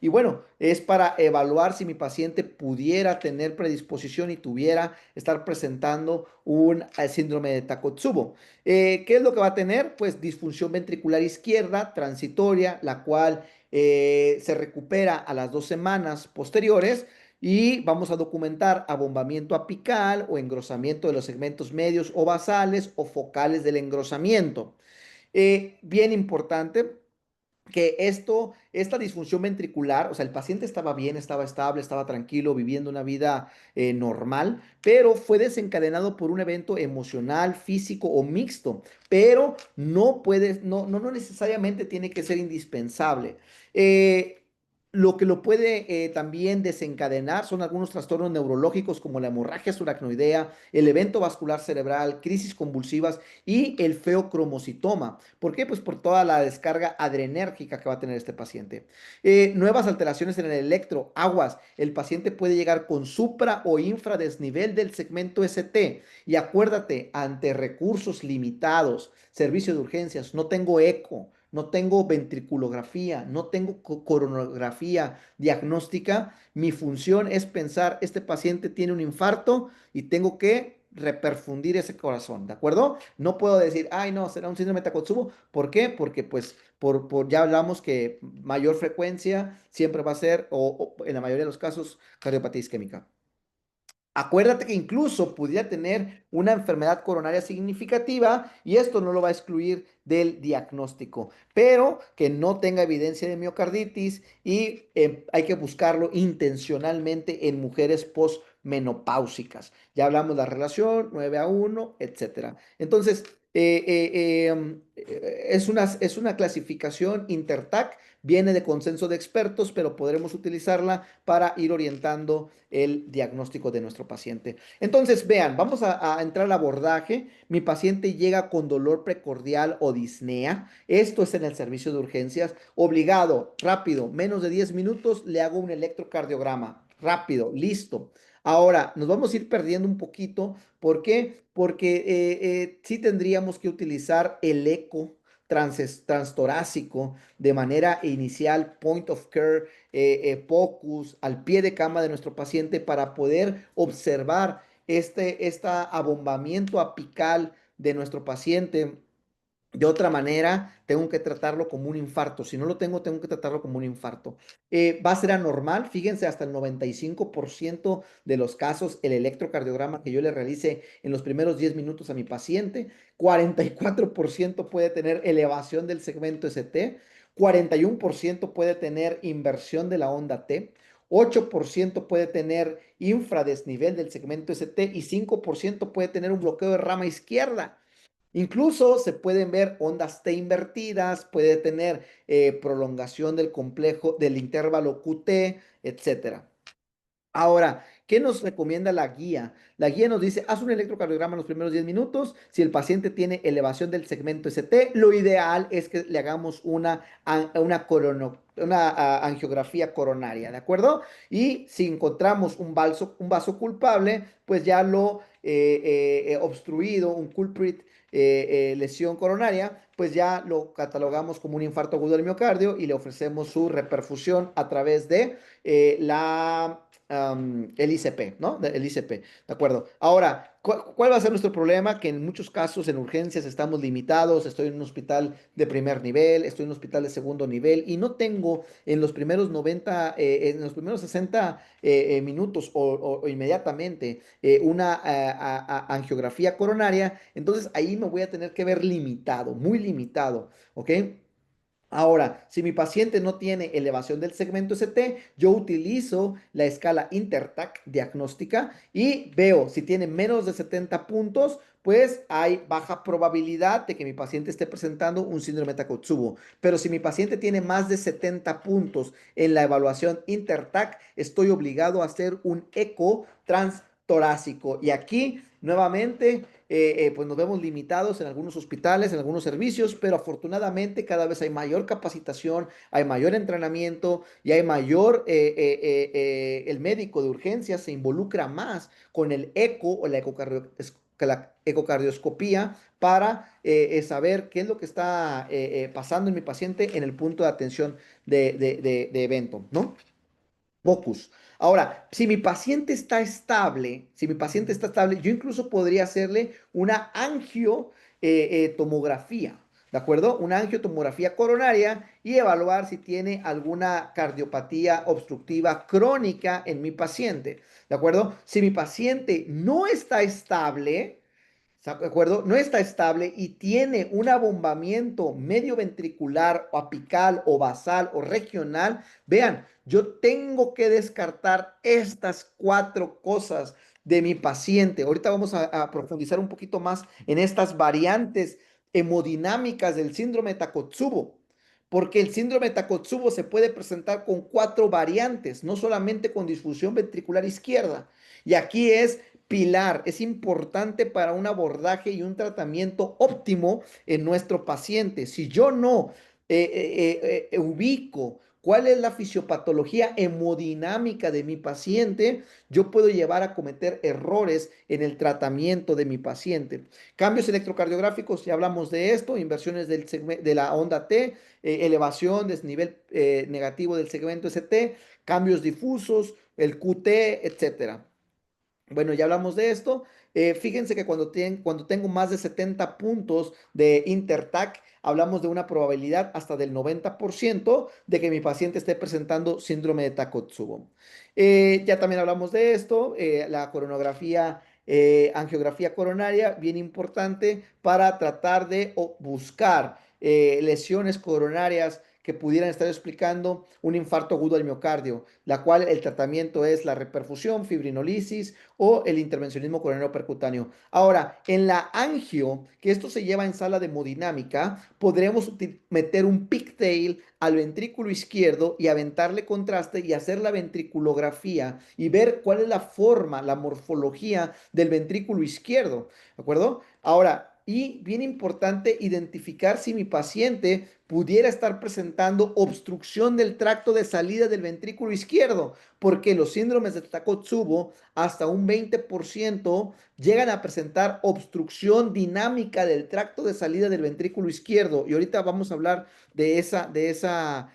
y bueno, es para evaluar si mi paciente pudiera tener predisposición y tuviera estar presentando un síndrome de Takotsubo. ¿Qué es lo que va a tener? Pues disfunción ventricular izquierda transitoria, la cual se recupera a las 2 semanas posteriores y vamos a documentar abombamiento apical o engrosamiento de los segmentos medios o basales o focales del engrosamiento. Bien importante que esta disfunción ventricular, o sea, el paciente estaba bien, estaba estable, estaba tranquilo, viviendo una vida normal, pero fue desencadenado por un evento emocional, físico o mixto, pero no necesariamente tiene que ser indispensable. Eh, lo que lo puede también desencadenar son algunos trastornos neurológicos como la hemorragia suracnoidea, el evento vascular cerebral, crisis convulsivas y el feocromocitoma. ¿Por qué? Pues por toda la descarga adrenérgica que va a tener este paciente. Nuevas alteraciones en el electro, aguas. El paciente puede llegar con supra o infradesnivel del segmento ST. Y acuérdate, ante recursos limitados, servicio de urgencias, no tengo eco, no tengo ventriculografía, no tengo coronografía diagnóstica, mi función es pensar, este paciente tiene un infarto y tengo que reperfundir ese corazón, ¿de acuerdo? No puedo decir, ay, no, será un síndrome de Takotsubo. ¿Por qué? Porque, pues, ya hablamos que mayor frecuencia siempre va a ser, o en la mayoría de los casos, cardiopatía isquémica. Acuérdate que incluso pudiera tener una enfermedad coronaria significativa y esto no lo va a excluir del diagnóstico, pero que no tenga evidencia de miocarditis y hay que buscarlo intencionalmente en mujeres postmenopáusicas. Ya hablamos de la relación 9 a 1, etcétera. Entonces, es una clasificación Intertac, viene de consenso de expertos, pero podremos utilizarla para ir orientando el diagnóstico de nuestro paciente. Entonces, vean, vamos a entrar al abordaje. Mi paciente llega con dolor precordial o disnea. Esto es en el servicio de urgencias. Obligado, rápido, menos de 10 minutos, le hago un electrocardiograma. Rápido, listo. Ahora, nos vamos a ir perdiendo un poquito. ¿Por qué? Porque sí tendríamos que utilizar el eco transtorácico de manera inicial, point of care, POCUS, al pie de cama de nuestro paciente para poder observar este abombamiento apical de nuestro paciente. De otra manera, tengo que tratarlo como un infarto. Si no lo tengo que tratarlo como un infarto. Va a ser anormal. Fíjense, hasta el 95% de los casos, el electrocardiograma que yo le realice en los primeros 10 minutos a mi paciente, 44% puede tener elevación del segmento ST, 41% puede tener inversión de la onda T, 8% puede tener infradesnivel del segmento ST y 5% puede tener un bloqueo de rama izquierda. Incluso se pueden ver ondas T invertidas, puede tener prolongación del complejo del intervalo QT, etcétera. Ahora, ¿Qué nos recomienda la guía? La guía nos dice, haz un electrocardiograma en los primeros 10 minutos. Si el paciente tiene elevación del segmento ST, lo ideal es que le hagamos una angiografía coronaria, ¿de acuerdo? Y si encontramos un vaso culpable, pues ya lo obstruido, un culprit, lesión coronaria, pues ya lo catalogamos como un infarto agudo del miocardio y le ofrecemos su reperfusión a través de el ICP, ¿no? El ICP, ¿de acuerdo? Ahora, ¿cuál va a ser nuestro problema? Que en muchos casos en urgencias estamos limitados, estoy en un hospital de primer nivel, estoy en un hospital de segundo nivel y no tengo en los primeros 90, en los primeros 60 minutos o inmediatamente una angiografía coronaria, entonces ahí me voy a tener que ver limitado, muy limitado, ¿ok? Ahora, si mi paciente no tiene elevación del segmento ST, yo utilizo la escala Intertac diagnóstica y veo si tiene menos de 70 puntos, pues hay baja probabilidad de que mi paciente esté presentando un síndrome de Takotsubo. Pero si mi paciente tiene más de 70 puntos en la evaluación Intertac, estoy obligado a hacer un eco transtorácico. Y aquí, nuevamente, pues nos vemos limitados en algunos hospitales, en algunos servicios, pero afortunadamente cada vez hay mayor capacitación, hay mayor entrenamiento y hay mayor, el médico de urgencias se involucra más con el eco o la ecocardioscopía para saber qué es lo que está pasando en mi paciente en el punto de atención de evento, ¿no? Focus. Ahora, si mi paciente está estable, yo incluso podría hacerle una angiotomografía, ¿de acuerdo? Una angiotomografía coronaria y evaluar si tiene alguna cardiopatía obstructiva crónica en mi paciente, ¿de acuerdo? Si mi paciente no está estable, ¿está de acuerdo? No está estable y tiene un abombamiento medio ventricular o apical o basal o regional. Vean, yo tengo que descartar estas cuatro cosas de mi paciente. Ahorita vamos a profundizar un poquito más en estas variantes hemodinámicas del síndrome de Takotsubo. Porque el síndrome de Takotsubo se puede presentar con cuatro variantes, no solamente con disfunción ventricular izquierda. Y aquí es pilar, es importante para un abordaje y un tratamiento óptimo en nuestro paciente. Si yo no ubico cuál es la fisiopatología hemodinámica de mi paciente, yo puedo llevar a cometer errores en el tratamiento de mi paciente. Cambios electrocardiográficos, ya hablamos de esto, inversiones de la onda T, elevación, desnivel negativo del segmento ST, cambios difusos, el QT, etcétera. Bueno, ya hablamos de esto. Fíjense que cuando tengo más de 70 puntos de Intertac, hablamos de una probabilidad hasta del 90% de que mi paciente esté presentando síndrome de Takotsubo. Ya también hablamos de esto, la coronografía, angiografía coronaria, bien importante para tratar de buscar lesiones coronarias que pudieran estar explicando un infarto agudo al miocardio, la cual el tratamiento es la reperfusión, fibrinolisis o el intervencionismo coronario percutáneo. Ahora, en la angio, que esto se lleva en sala de hemodinámica, podremos meter un pigtail al ventrículo izquierdo y aventarle contraste y hacer la ventriculografía y ver cuál es la forma, la morfología del ventrículo izquierdo, ¿de acuerdo? Ahora, y bien importante identificar si mi paciente pudiera estar presentando obstrucción del tracto de salida del ventrículo izquierdo, porque los síndromes de Takotsubo hasta un 20% llegan a presentar obstrucción dinámica del tracto de salida del ventrículo izquierdo. Y ahorita vamos a hablar de esa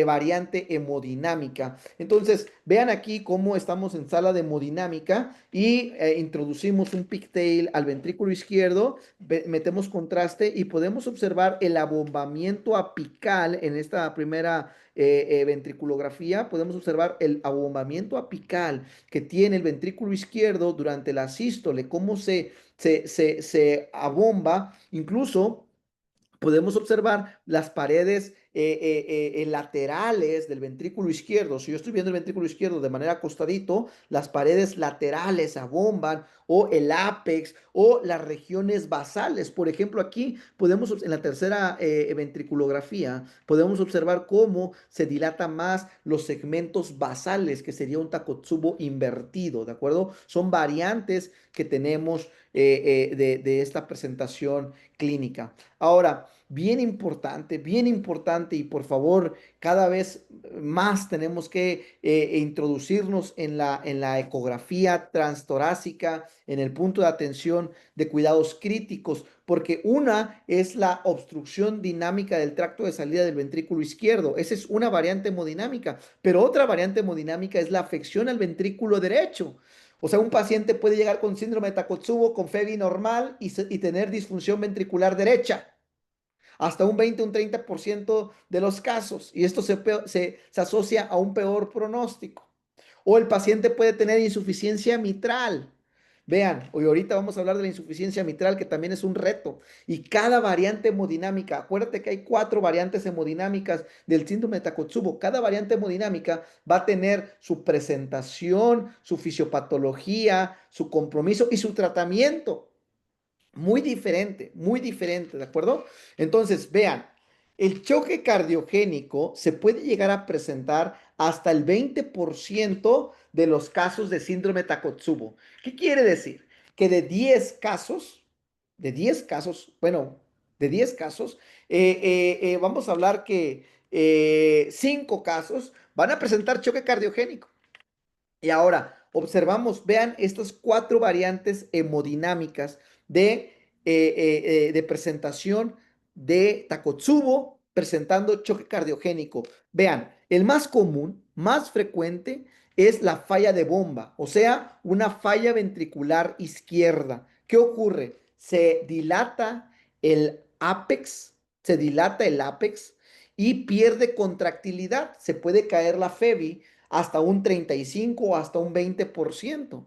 variante hemodinámica. Entonces, vean aquí cómo estamos en sala de hemodinámica y introducimos un pigtail al ventrículo izquierdo, metemos contraste y podemos observar el abombamiento apical en esta primera ventriculografía. Podemos observar el abombamiento apical que tiene el ventrículo izquierdo durante la sístole, cómo se abomba, incluso podemos observar las paredes laterales del ventrículo izquierdo. Si yo estoy viendo el ventrículo izquierdo de manera acostadito, las paredes laterales abomban o el ápex o las regiones basales. Por ejemplo, aquí podemos, en la tercera ventriculografía, podemos observar cómo se dilata más los segmentos basales, que sería un Takotsubo invertido, ¿de acuerdo? Son variantes que tenemos de esta presentación clínica. Ahora, bien importante y por favor, cada vez más tenemos que introducirnos en la ecografía transtorácica, en el punto de atención de cuidados críticos, porque una es la obstrucción dinámica del tracto de salida del ventrículo izquierdo. Esa es una variante hemodinámica, pero otra variante hemodinámica es la afección al ventrículo derecho. O sea, un paciente puede llegar con síndrome de Takotsubo, con FEBI normal y tener disfunción ventricular derecha hasta un 20, un 30% de los casos, y esto se asocia a un peor pronóstico. O el paciente puede tener insuficiencia mitral. Vean, hoy ahorita vamos a hablar de la insuficiencia mitral, que también es un reto. Y cada variante hemodinámica, acuérdate que hay 4 variantes hemodinámicas del síndrome de Takotsubo. Cada variante hemodinámica va a tener su presentación, su fisiopatología, su compromiso y su tratamiento. Muy diferente, ¿de acuerdo? Entonces, vean, el choque cardiogénico se puede llegar a presentar hasta el 20% de los casos de síndrome Takotsubo. ¿Qué quiere decir? Que bueno, de 10 casos, vamos a hablar que 5 casos van a presentar choque cardiogénico. Y ahora, observamos, vean estas 4 variantes hemodinámicas de presentación de Takotsubo presentando choque cardiogénico. Vean, el más común, más frecuente, es la falla de bomba, o sea, una falla ventricular izquierda. ¿Qué ocurre? Se dilata el ápex y pierde contractilidad. Se puede caer la FEBI hasta un 35 o hasta un 20%.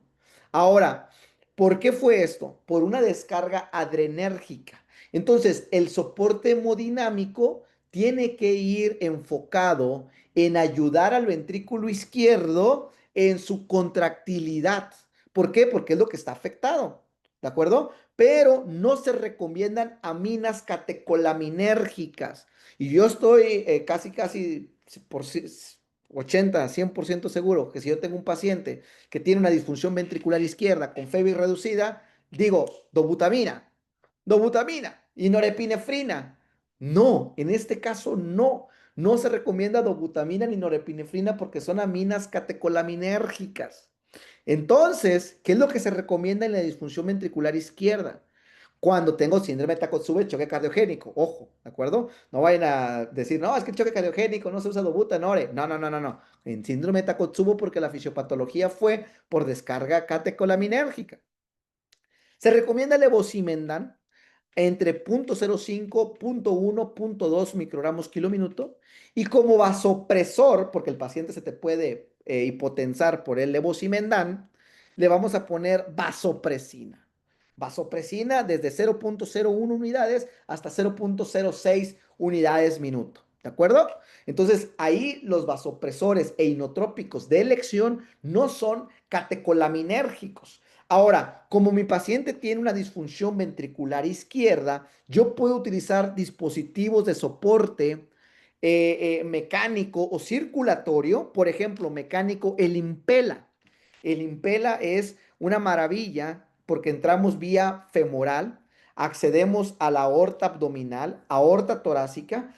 Ahora, ¿por qué fue esto? Por una descarga adrenérgica. Entonces, el soporte hemodinámico tiene que ir enfocado en ayudar al ventrículo izquierdo en su contractilidad. ¿Por qué? Porque es lo que está afectado. ¿De acuerdo? Pero no se recomiendan aminas catecolaminérgicas. Y yo estoy casi por 80, 100% seguro que si yo tengo un paciente que tiene una disfunción ventricular izquierda con FEBI reducida, digo, dobutamina y norepinefrina. No, en este caso no. No se recomienda dobutamina ni norepinefrina porque son aminas catecolaminérgicas. Entonces, ¿qué es lo que se recomienda en la disfunción ventricular izquierda? Cuando tengo síndrome de Takotsubo y choque cardiogénico. Ojo, ¿de acuerdo? No vayan a decir, no, es que el choque cardiogénico no se usa dobutanore. No, no, no, no, no. En síndrome de Takotsubo porque la fisiopatología fue por descarga catecolaminérgica. Se recomienda levosimendan entre 0.05, 0.1, 0.2 microgramos kilo minuto y como vasopresor, porque el paciente se te puede hipotensar por el levosimendan, le vamos a poner vasopresina. Vasopresina desde 0.01 unidades hasta 0.06 unidades minuto. ¿De acuerdo? Entonces, ahí los vasopresores e inotrópicos de elección no son catecolaminérgicos. Ahora, como mi paciente tiene una disfunción ventricular izquierda, yo puedo utilizar dispositivos de soporte mecánico o circulatorio, por ejemplo, mecánico, el Impela. El Impela es una maravilla porque entramos vía femoral, accedemos a la aorta abdominal, aorta torácica,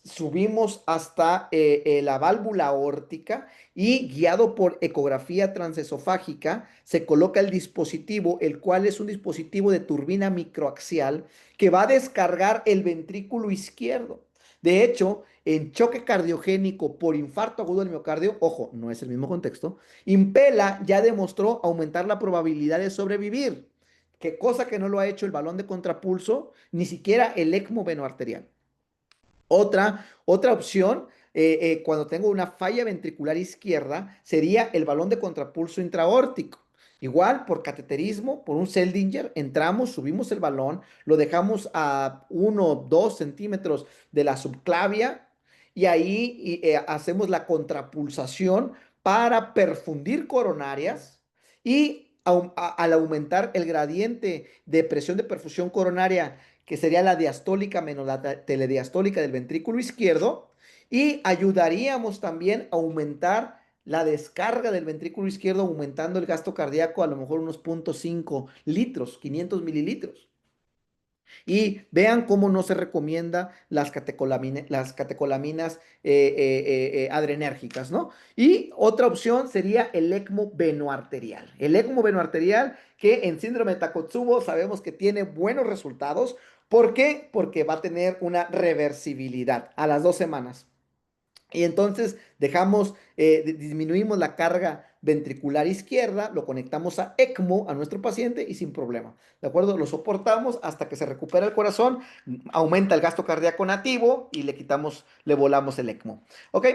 subimos hasta la válvula aórtica y guiado por ecografía transesofágica se coloca el dispositivo, el cual es un dispositivo de turbina microaxial que va a descargar el ventrículo izquierdo. De hecho, en choque cardiogénico por infarto agudo del miocardio, ojo, no es el mismo contexto, Impela ya demostró aumentar la probabilidad de sobrevivir, que cosa que no lo ha hecho el balón de contrapulso, ni siquiera el ECMO venoarterial. Otra opción, cuando tengo una falla ventricular izquierda, sería el balón de contrapulso intraórtico. Igual, por cateterismo, por un Seldinger, entramos, subimos el balón, lo dejamos a 1 o 2 centímetros de la subclavia y ahí hacemos la contrapulsación para perfundir coronarias y al aumentar el gradiente de presión de perfusión coronaria, que sería la diastólica menos la telediastólica del ventrículo izquierdo, y ayudaríamos también a aumentar la descarga del ventrículo izquierdo, aumentando el gasto cardíaco a lo mejor unos 0,5 litros, 500 mililitros. Y vean cómo no se recomienda las catecolaminas adrenérgicas, ¿no? Y otra opción sería el ECMO venoarterial. El ECMO venoarterial, que en síndrome de Takotsubo sabemos que tiene buenos resultados. ¿Por qué? Porque va a tener una reversibilidad a las 2 semanas. Y entonces disminuimos la carga ventricular izquierda, lo conectamos a ECMO a nuestro paciente y sin problema. ¿De acuerdo? Lo soportamos hasta que se recupera el corazón, aumenta el gasto cardíaco nativo y le volamos el ECMO. ¿Ok?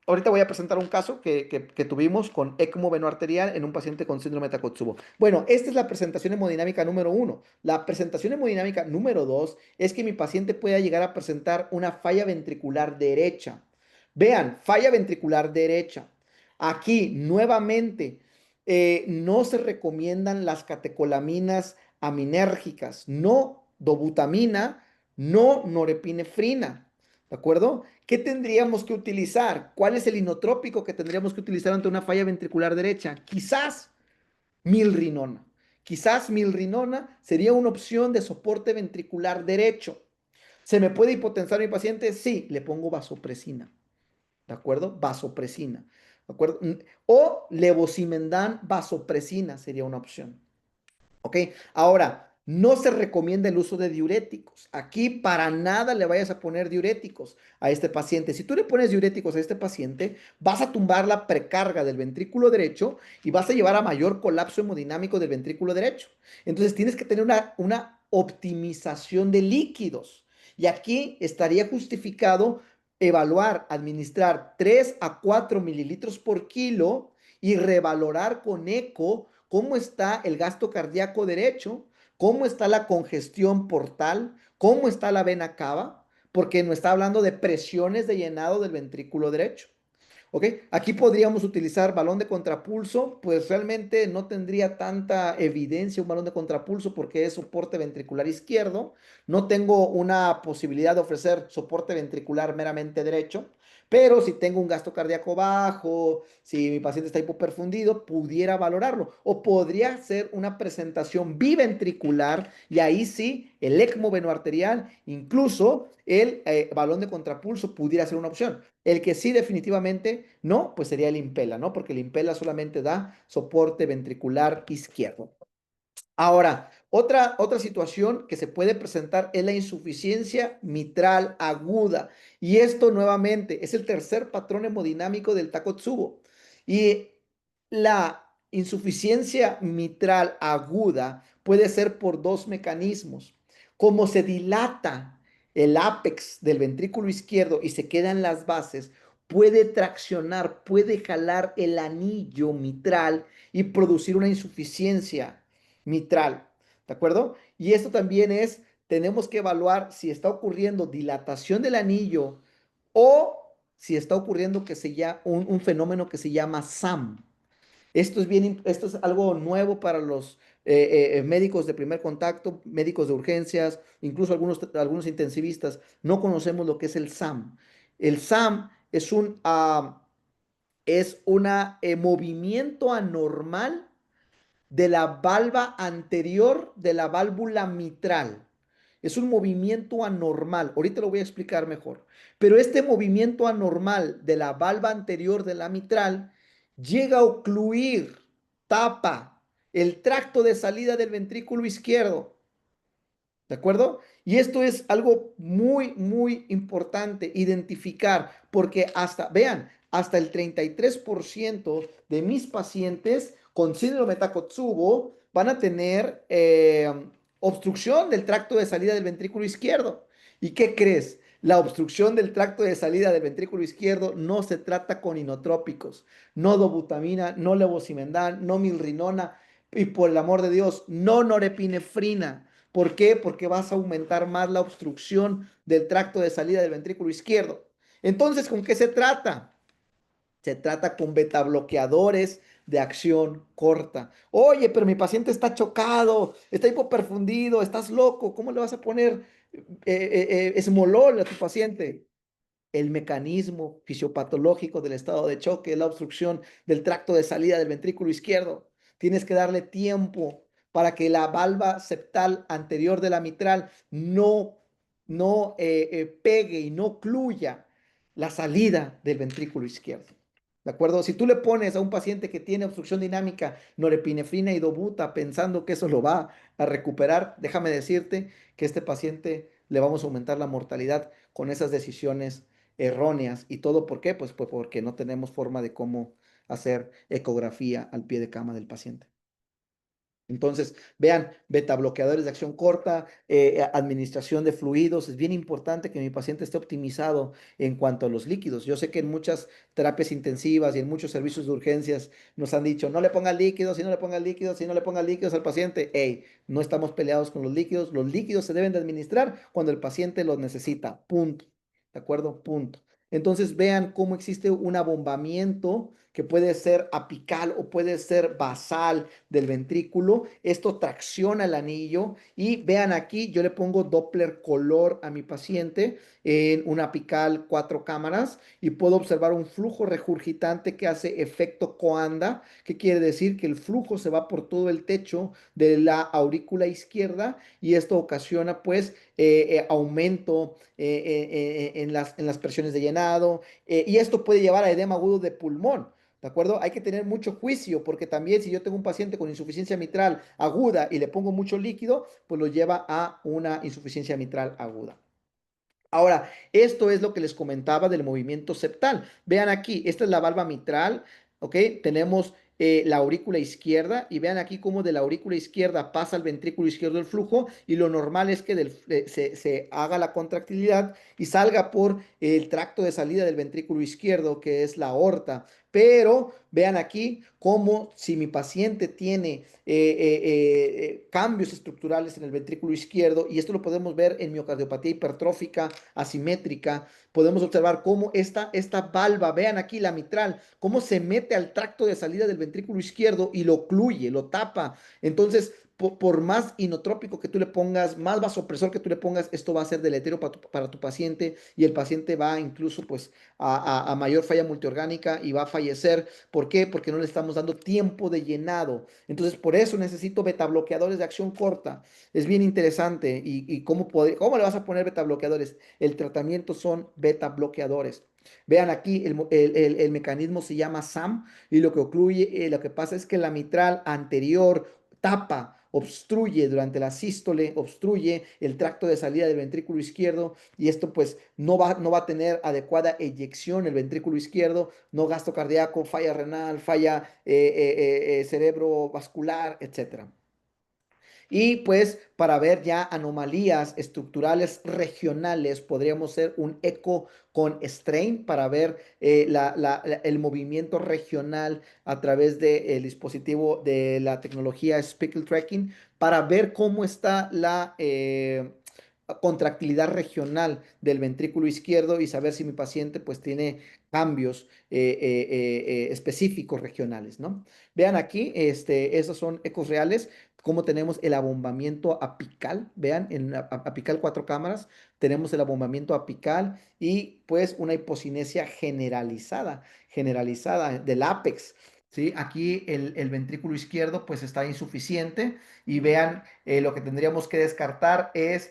Ahorita voy a presentar un caso que tuvimos con ECMO venoarterial en un paciente con síndrome de Takotsubo. Bueno, esta es la presentación hemodinámica número uno. La presentación hemodinámica número dos es que mi paciente pueda llegar a presentar una falla ventricular derecha. Vean, falla ventricular derecha. Aquí, nuevamente, no se recomiendan las catecolaminas aminérgicas, no dobutamina, no norepinefrina. ¿De acuerdo? ¿Qué tendríamos que utilizar? ¿Cuál es el inotrópico que tendríamos que utilizar ante una falla ventricular derecha? Quizás milrinona. Quizás milrinona sería una opción de soporte ventricular derecho. ¿Se me puede hipotensar mi paciente? Sí, le pongo vasopresina. ¿De acuerdo? Vasopresina. ¿De acuerdo? O levosimendan vasopresina sería una opción. ¿Ok? Ahora, no se recomienda el uso de diuréticos. Aquí para nada le vayas a poner diuréticos a este paciente. Si tú le pones diuréticos a este paciente, vas a tumbar la precarga del ventrículo derecho y vas a llevar a mayor colapso hemodinámico del ventrículo derecho. Entonces tienes que tener una optimización de líquidos. Y aquí estaría justificado evaluar, administrar 3 a 4 mililitros por kilo y revalorar con eco cómo está el gasto cardíaco derecho, cómo está la congestión portal, cómo está la vena cava, porque nos está hablando de presiones de llenado del ventrículo derecho. ¿Ok? Aquí podríamos utilizar balón de contrapulso, pues realmente no tendría tanta evidencia un balón de contrapulso porque es soporte ventricular izquierdo. No tengo una posibilidad de ofrecer soporte ventricular meramente derecho, pero si tengo un gasto cardíaco bajo, si mi paciente está hipoperfundido, pudiera valorarlo. O podría ser una presentación biventricular y ahí sí, el ECMO venoarterial, incluso el balón de contrapulso pudiera ser una opción. El que sí definitivamente no, pues sería el Impela, ¿no? Porque el Impela solamente da soporte ventricular izquierdo. Ahora, otra situación que se puede presentar es la insuficiencia mitral aguda. Y esto nuevamente es el tercer patrón hemodinámico del Takotsubo. Y la insuficiencia mitral aguda puede ser por dos mecanismos. Como se dilata el ápex del ventrículo izquierdo y se quedan las bases, puede traccionar, puede jalar el anillo mitral y producir una insuficiencia mitral, ¿de acuerdo? Y esto también tenemos que evaluar si está ocurriendo dilatación del anillo o si está ocurriendo un fenómeno que se llama SAM. Esto es algo nuevo para los médicos de primer contacto, médicos de urgencias, incluso algunos intensivistas. No conocemos lo que es el SAM. El SAM es un movimiento anormal de la valva anterior de la válvula mitral. Es un movimiento anormal. Ahorita lo voy a explicar mejor. Pero este movimiento anormal de la valva anterior de la mitral llega a ocluir, tapa el tracto de salida del ventrículo izquierdo. ¿De acuerdo? Y esto es algo muy, muy importante identificar, porque vean, hasta el 33% de mis pacientes con síndrome Takotsubo van a tener obstrucción del tracto de salida del ventrículo izquierdo. ¿Y qué crees? La obstrucción del tracto de salida del ventrículo izquierdo no se trata con inotrópicos, no dobutamina, no levosimendan, no milrinona y por el amor de Dios, no norepinefrina. ¿Por qué? Porque vas a aumentar más la obstrucción del tracto de salida del ventrículo izquierdo. Entonces, ¿con qué se trata? Se trata con beta bloqueadores de acción corta. Oye, pero mi paciente está chocado, está hipoperfundido, estás loco, ¿cómo le vas a poner esmolol a tu paciente? El mecanismo fisiopatológico del estado de choque es la obstrucción del tracto de salida del ventrículo izquierdo. Tienes que darle tiempo para que la valva septal anterior de la mitral no pegue y no ocluya la salida del ventrículo izquierdo. ¿De acuerdo? Si tú le pones a un paciente que tiene obstrucción dinámica norepinefrina y dobuta pensando que eso lo va a recuperar, déjame decirte que este paciente le vamos a aumentar la mortalidad con esas decisiones erróneas. ¿Y todo por qué? Pues porque no tenemos forma de cómo hacer ecografía al pie de cama del paciente. Entonces, vean, beta bloqueadores de acción corta, administración de fluidos. Es bien importante que mi paciente esté optimizado en cuanto a los líquidos. Yo sé que en muchas terapias intensivas y en muchos servicios de urgencias nos han dicho, no le pongas líquidos, si no le pongas líquidos, si no le pongas líquidos al paciente. Hey, no estamos peleados con los líquidos. Los líquidos se deben de administrar cuando el paciente los necesita. Punto. ¿De acuerdo? Punto. Entonces vean cómo existe un abombamiento que puede ser apical o puede ser basal del ventrículo. Esto tracciona el anillo y vean aquí, yo le pongo Doppler color a mi paciente en una apical 4 cámaras y puedo observar un flujo regurgitante que hace efecto coanda, que quiere decir que el flujo se va por todo el techo de la aurícula izquierda y esto ocasiona pues aumento en las presiones de llenado y esto puede llevar a edema agudo de pulmón. ¿De acuerdo? Hay que tener mucho juicio porque también si yo tengo un paciente con insuficiencia mitral aguda y le pongo mucho líquido, pues lo lleva a una insuficiencia mitral aguda. Ahora, esto es lo que les comentaba del movimiento septal. Vean aquí, esta es la valva mitral, ¿ok? Tenemos la aurícula izquierda y vean aquí cómo de la aurícula izquierda pasa al ventrículo izquierdo el flujo y lo normal es que se haga la contractilidad y salga por el tracto de salida del ventrículo izquierdo, que es la aorta. Pero vean aquí cómo si mi paciente tiene cambios estructurales en el ventrículo izquierdo, y esto lo podemos ver en miocardiopatía hipertrófica asimétrica, podemos observar cómo esta valva, vean aquí la mitral, cómo se mete al tracto de salida del ventrículo izquierdo y lo ocluye, lo tapa. Entonces, por más inotrópico que tú le pongas, más vasopresor que tú le pongas, esto va a ser deleterio para tu paciente y el paciente va incluso pues a mayor falla multiorgánica y va a fallecer. ¿Por qué? Porque no le estamos dando tiempo de llenado. Entonces, por eso necesito beta bloqueadores de acción corta. Es bien interesante. ¿Y cómo le vas a poner beta bloqueadores? El tratamiento son beta bloqueadores. Vean aquí, el mecanismo se llama SAM y lo que ocluye, lo que pasa es que la mitral anterior tapa, obstruye durante la sístole, obstruye el tracto de salida del ventrículo izquierdo y esto pues no va a tener adecuada eyección el ventrículo izquierdo, no gasto cardíaco, falla renal, falla cerebrovascular, etcétera. Y pues para ver ya anomalías estructurales regionales, podríamos hacer un eco con strain para ver el movimiento regional a través del dispositivo de la tecnología Speckle Tracking para ver cómo está la contractilidad regional del ventrículo izquierdo y saber si mi paciente pues tiene cambios específicos regionales, ¿no? Vean aquí, esos son ecos reales cómo tenemos el abombamiento apical, vean, en apical 4 cámaras, tenemos el abombamiento apical y pues una hipocinesia generalizada del ápex. ¿Sí? Aquí el ventrículo izquierdo pues está insuficiente y vean lo que tendríamos que descartar es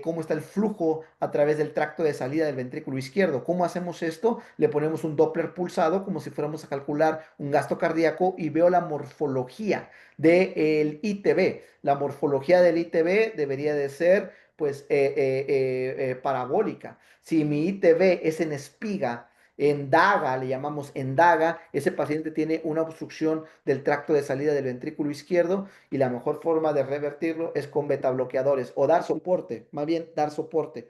cómo está el flujo a través del tracto de salida del ventrículo izquierdo. ¿Cómo hacemos esto? Le ponemos un Doppler pulsado como si fuéramos a calcular un gasto cardíaco y veo la morfología del ITB. La morfología del ITB debería de ser pues parabólica. Si mi ITB es en espiga, en daga, le llamamos en daga, ese paciente tiene una obstrucción del tracto de salida del ventrículo izquierdo y la mejor forma de revertirlo es con beta bloqueadores o dar soporte, más bien dar soporte,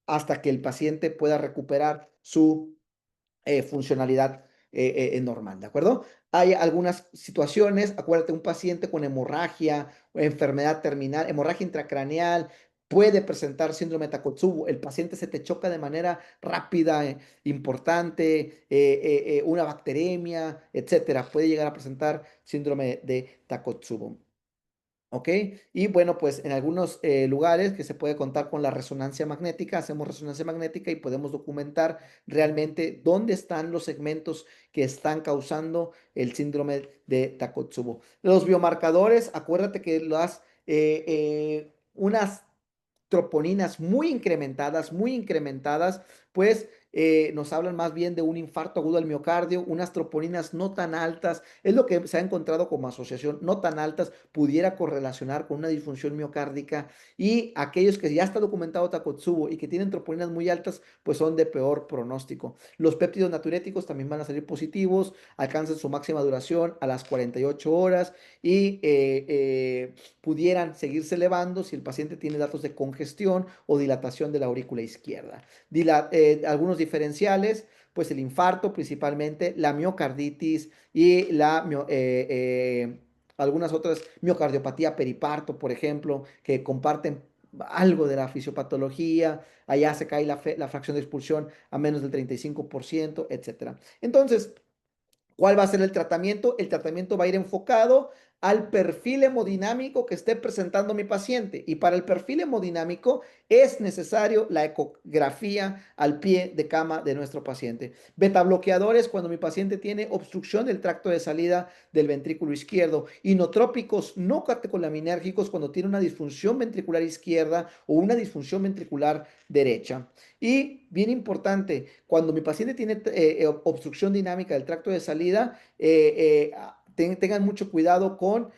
hasta que el paciente pueda recuperar su funcionalidad normal, ¿de acuerdo? Hay algunas situaciones, acuérdate, un paciente con hemorragia, enfermedad terminal, hemorragia intracraneal, puede presentar síndrome de Takotsubo. El paciente se te choca de manera rápida, importante, una bacteremia, etcétera. Puede llegar a presentar síndrome de Takotsubo. ¿Ok? Y bueno, pues en algunos lugares que se puede contar con la resonancia magnética, hacemos resonancia magnética y podemos documentar realmente dónde están los segmentos que están causando el síndrome de Takotsubo. Los biomarcadores, acuérdate que unas troponinas muy incrementadas, pues nos hablan más bien de un infarto agudo del miocardio, unas troponinas no tan altas, es lo que se ha encontrado como asociación, no tan altas, pudiera correlacionar con una disfunción miocárdica y aquellos que ya está documentado Takotsubo y que tienen troponinas muy altas, pues son de peor pronóstico. Los péptidos natriuréticos también van a salir positivos, alcanzan su máxima duración a las 48 horas y pudieran seguirse elevando si el paciente tiene datos de congestión o dilatación de la aurícula izquierda. Algunos diferenciales, pues el infarto principalmente, la miocarditis y algunas otras, miocardiopatía periparto, por ejemplo, que comparten algo de la fisiopatología, allá se cae la fracción de expulsión a menos del 35%, etcétera. Entonces, ¿cuál va a ser el tratamiento? El tratamiento va a ir enfocado al perfil hemodinámico que esté presentando mi paciente. Y para el perfil hemodinámico es necesario la ecografía al pie de cama de nuestro paciente. Beta bloqueadores cuando mi paciente tiene obstrucción del tracto de salida del ventrículo izquierdo. Inotrópicos no catecolaminérgicos cuando tiene una disfunción ventricular izquierda o una disfunción ventricular derecha. Y bien importante, cuando mi paciente tiene obstrucción dinámica del tracto de salida, tengan mucho cuidado con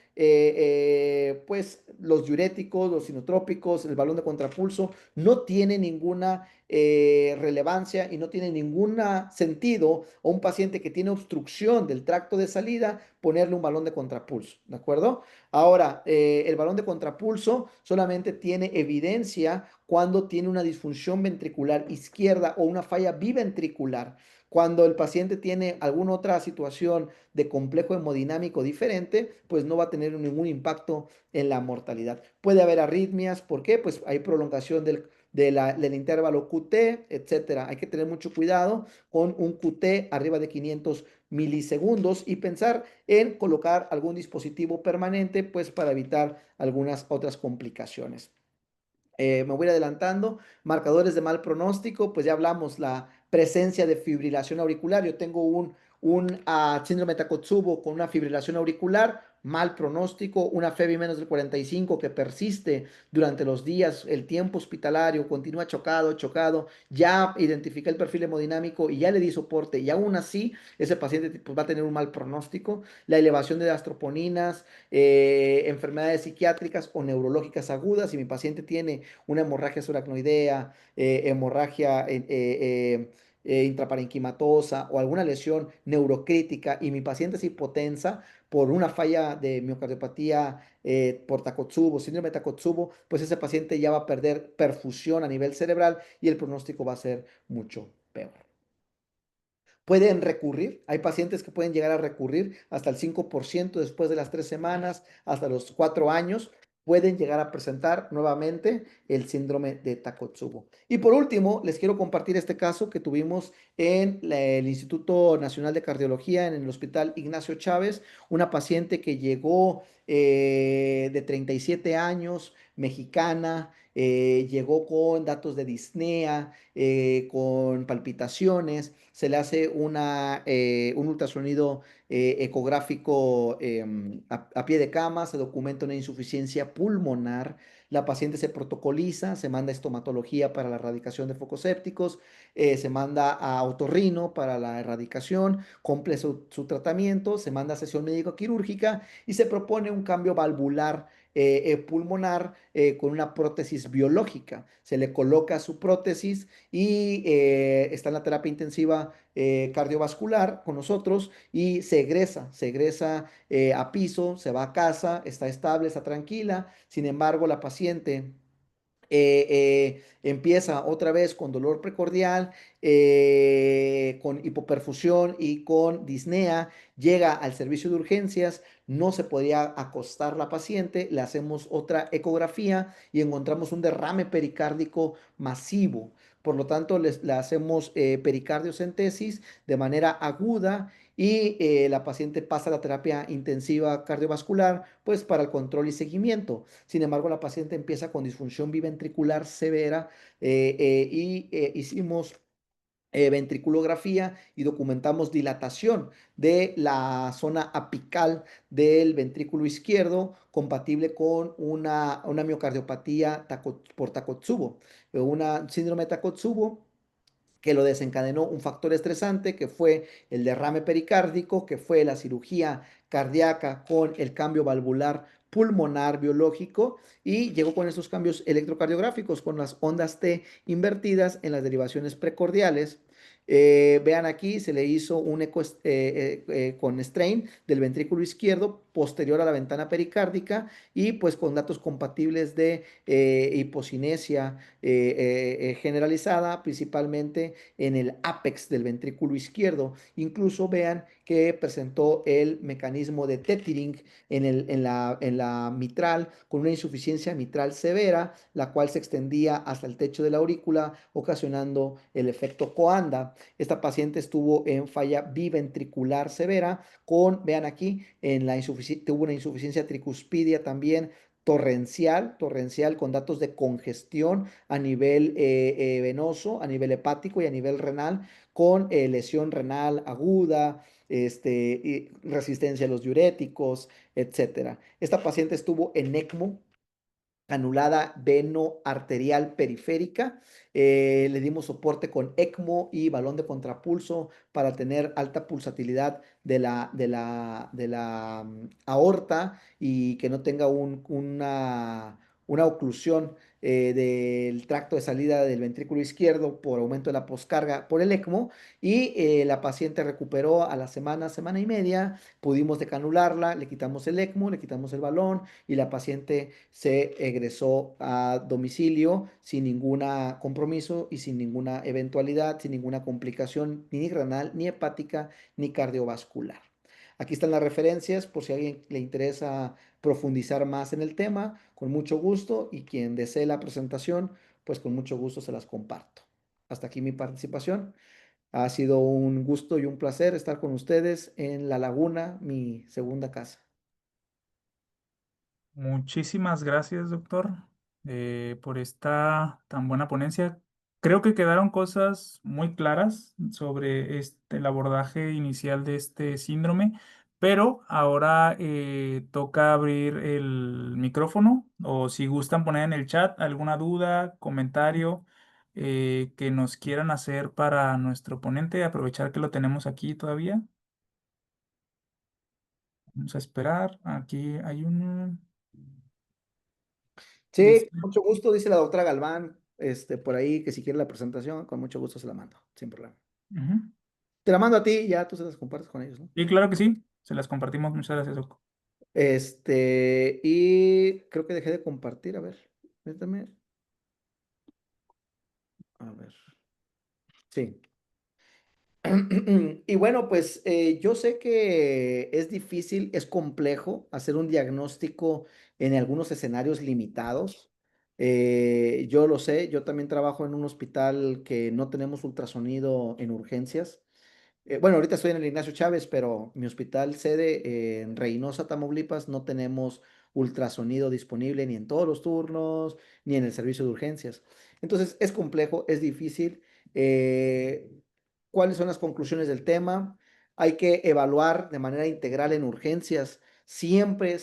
pues los diuréticos, los sinotrópicos, el balón de contrapulso, no tiene ninguna relevancia y no tiene ningún sentido a un paciente que tiene obstrucción del tracto de salida ponerle un balón de contrapulso, ¿de acuerdo? Ahora, el balón de contrapulso solamente tiene evidencia cuando tiene una disfunción ventricular izquierda o una falla biventricular. Cuando el paciente tiene alguna otra situación de complejo hemodinámico diferente, pues no va a tener ningún impacto en la mortalidad. Puede haber arritmias, ¿por qué? Pues hay prolongación del intervalo QT, etcétera. Hay que tener mucho cuidado con un QT arriba de 500 milisegundos y pensar en colocar algún dispositivo permanente, pues para evitar algunas otras complicaciones. Me voy adelantando. Marcadores de mal pronóstico, pues ya hablamos, la presencia de fibrilación auricular. Yo tengo un síndrome de Takotsubo con una fibrilación auricular, mal pronóstico, una FEBI menos del 45 que persiste durante los días, el tiempo hospitalario, continúa chocado, chocado. Ya identifiqué el perfil hemodinámico y ya le di soporte y aún así ese paciente pues, va a tener un mal pronóstico. La elevación de las troponinas, enfermedades psiquiátricas o neurológicas agudas. Si mi paciente tiene una hemorragia suracnoidea, hemorragia intraparenquimatosa o alguna lesión neurocrítica y mi paciente es hipotensa por una falla de miocardiopatía por Takotsubo, síndrome de Takotsubo, pues ese paciente ya va a perder perfusión a nivel cerebral y el pronóstico va a ser mucho peor. Pueden recurrir, hay pacientes que pueden llegar a recurrir hasta el 5% después de las 3 semanas, hasta los 4 años, pueden llegar a presentar nuevamente el síndrome de Takotsubo. Y por último, les quiero compartir este caso que tuvimos en el Instituto Nacional de Cardiología, en el Hospital Ignacio Chávez, una paciente que llegó de 37 años, mexicana, llegó con datos de disnea, con palpitaciones, se le hace un ultrasonido ecográfico a pie de cama, se documenta una insuficiencia pulmonar, la paciente se protocoliza, se manda a estomatología para la erradicación de focos sépticos, se manda a otorrino para la erradicación, cumple su tratamiento, se manda a sesión médico-quirúrgica y se propone un cambio valvular pulmonar con una prótesis biológica. Se le coloca su prótesis y está en la terapia intensiva cardiovascular con nosotros y se egresa a piso, se va a casa, está estable, está tranquila. Sin embargo, la paciente empieza otra vez con dolor precordial, con hipoperfusión y con disnea, llega al servicio de urgencias, no se podía acostar la paciente, le hacemos otra ecografía y encontramos un derrame pericárdico masivo. Por lo tanto, le hacemos pericardiocentesis de manera aguda y la paciente pasa a la terapia intensiva cardiovascular, pues para el control y seguimiento. Sin embargo, la paciente empieza con disfunción biventricular severa y hicimos ventriculografía y documentamos dilatación de la zona apical del ventrículo izquierdo compatible con una miocardiopatía por Takotsubo, una síndrome de Takotsubo que lo desencadenó un factor estresante, que fue el derrame pericárdico, que fue la cirugía cardíaca con el cambio valvular pulmonar biológico y llegó con estos cambios electrocardiográficos, con las ondas T invertidas en las derivaciones precordiales. Vean aquí, se le hizo un eco con strain del ventrículo izquierdo posterior a la ventana pericárdica y pues con datos compatibles de hipocinesia generalizada, principalmente en el ápex del ventrículo izquierdo. Incluso vean que presentó el mecanismo de tethering en la mitral con una insuficiencia mitral severa, la cual se extendía hasta el techo de la aurícula, ocasionando el efecto coanda. Esta paciente estuvo en falla biventricular severa vean aquí, tuvo una insuficiencia tricuspidia también torrencial con datos de congestión a nivel venoso, a nivel hepático y a nivel renal, con lesión renal aguda, y resistencia a los diuréticos, etcétera. Esta paciente estuvo en ECMO, anulada veno-arterial periférica. Le dimos soporte con ECMO y balón de contrapulso para tener alta pulsatilidad de la aorta y que no tenga una oclusión del tracto de salida del ventrículo izquierdo por aumento de la poscarga por el ECMO. Y la paciente recuperó a la semana y media. Pudimos decanularla, le quitamos el ECMO, le quitamos el balón y la paciente se egresó a domicilio sin ningún compromiso y sin ninguna eventualidad, sin ninguna complicación ni renal, ni hepática, ni cardiovascular. Aquí están las referencias por si a alguien le interesa profundizar más en el tema, con mucho gusto, y quien desee la presentación, pues con mucho gusto se las comparto. Hasta aquí mi participación. Ha sido un gusto y un placer estar con ustedes en La Laguna, mi segunda casa. Muchísimas gracias, doctor, por esta tan buena ponencia. Creo que quedaron cosas muy claras sobre el abordaje inicial de este síndrome, pero ahora toca abrir el micrófono o si gustan poner en el chat alguna duda, comentario que nos quieran hacer para nuestro ponente, aprovechar que lo tenemos aquí todavía. Vamos a esperar. Aquí hay uno. Sí, Dice. con mucho gusto, dice la doctora Galván, por ahí, que si quiere la presentación, con mucho gusto se la mando, sin problema. Ujú. Te la mando a ti y ya tú se las compartes con ellos, ¿no? Y claro que sí, se las compartimos. Muchas gracias, Doc. Y creo que dejé de compartir, a ver, permítame, a ver, sí. Y bueno, pues yo sé que es difícil, es complejo hacer un diagnóstico en algunos escenarios limitados. Yo lo sé, yo también trabajo en un hospital que no tenemos ultrasonido en urgencias. Bueno, ahorita estoy en el Ignacio Chávez, pero mi hospital sede en Reynosa, Tamaulipas, no tenemos ultrasonido disponible ni en todos los turnos, ni en el servicio de urgencias. Entonces, es complejo, es difícil. Eh, ¿Cuáles son las conclusiones del tema? Hay que evaluar de manera integral en urgencias. Siempre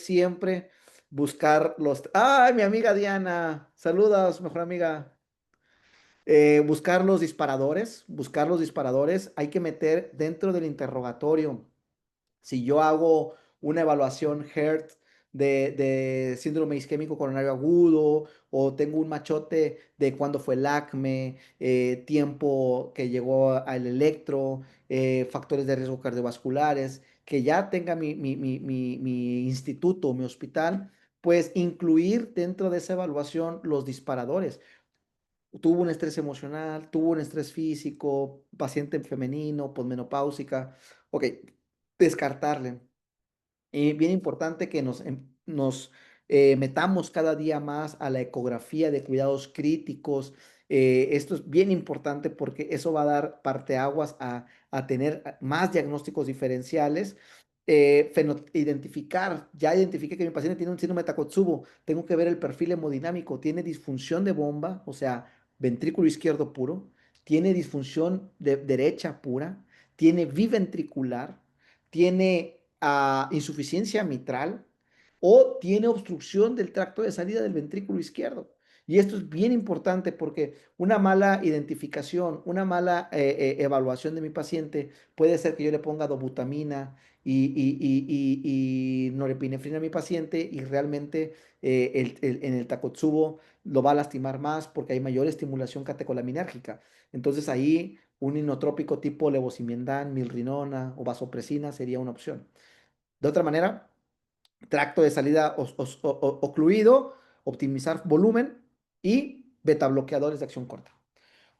buscar los... ¡Ay, mi amiga Diana! Saludos, mejor amiga. Buscar los disparadores, hay que meter dentro del interrogatorio. Si yo hago una evaluación HERT de síndrome isquémico coronario agudo o tengo un machote de cuándo fue el acme, tiempo que llegó al electro, factores de riesgo cardiovasculares, que ya tenga mi instituto, mi hospital, pues incluir dentro de esa evaluación los disparadores. Tuvo un estrés emocional, tuvo un estrés físico, paciente femenino, posmenopáusica. Ok, descartarle. Y bien importante que nos metamos cada día más a la ecografía de cuidados críticos. Esto es bien importante porque eso va a dar parteaguas a tener más diagnósticos diferenciales. Identificar, ya identifiqué que mi paciente tiene un síndrome de Takotsubo, tengo que ver el perfil hemodinámico, tiene disfunción de bomba, o sea, ventrículo izquierdo puro, tiene disfunción de derecha pura, tiene biventricular, tiene insuficiencia mitral o tiene obstrucción del tracto de salida del ventrículo izquierdo. Y esto es bien importante porque una mala identificación, una mala evaluación de mi paciente puede ser que yo le ponga dobutamina y norepinefrina a mi paciente y realmente en el Takotsubo lo va a lastimar más porque hay mayor estimulación catecolaminérgica. Entonces ahí un inotrópico tipo levosimendan, milrinona o vasopresina sería una opción. De otra manera, tracto de salida ocluido, optimizar volumen y beta bloqueadores de acción corta.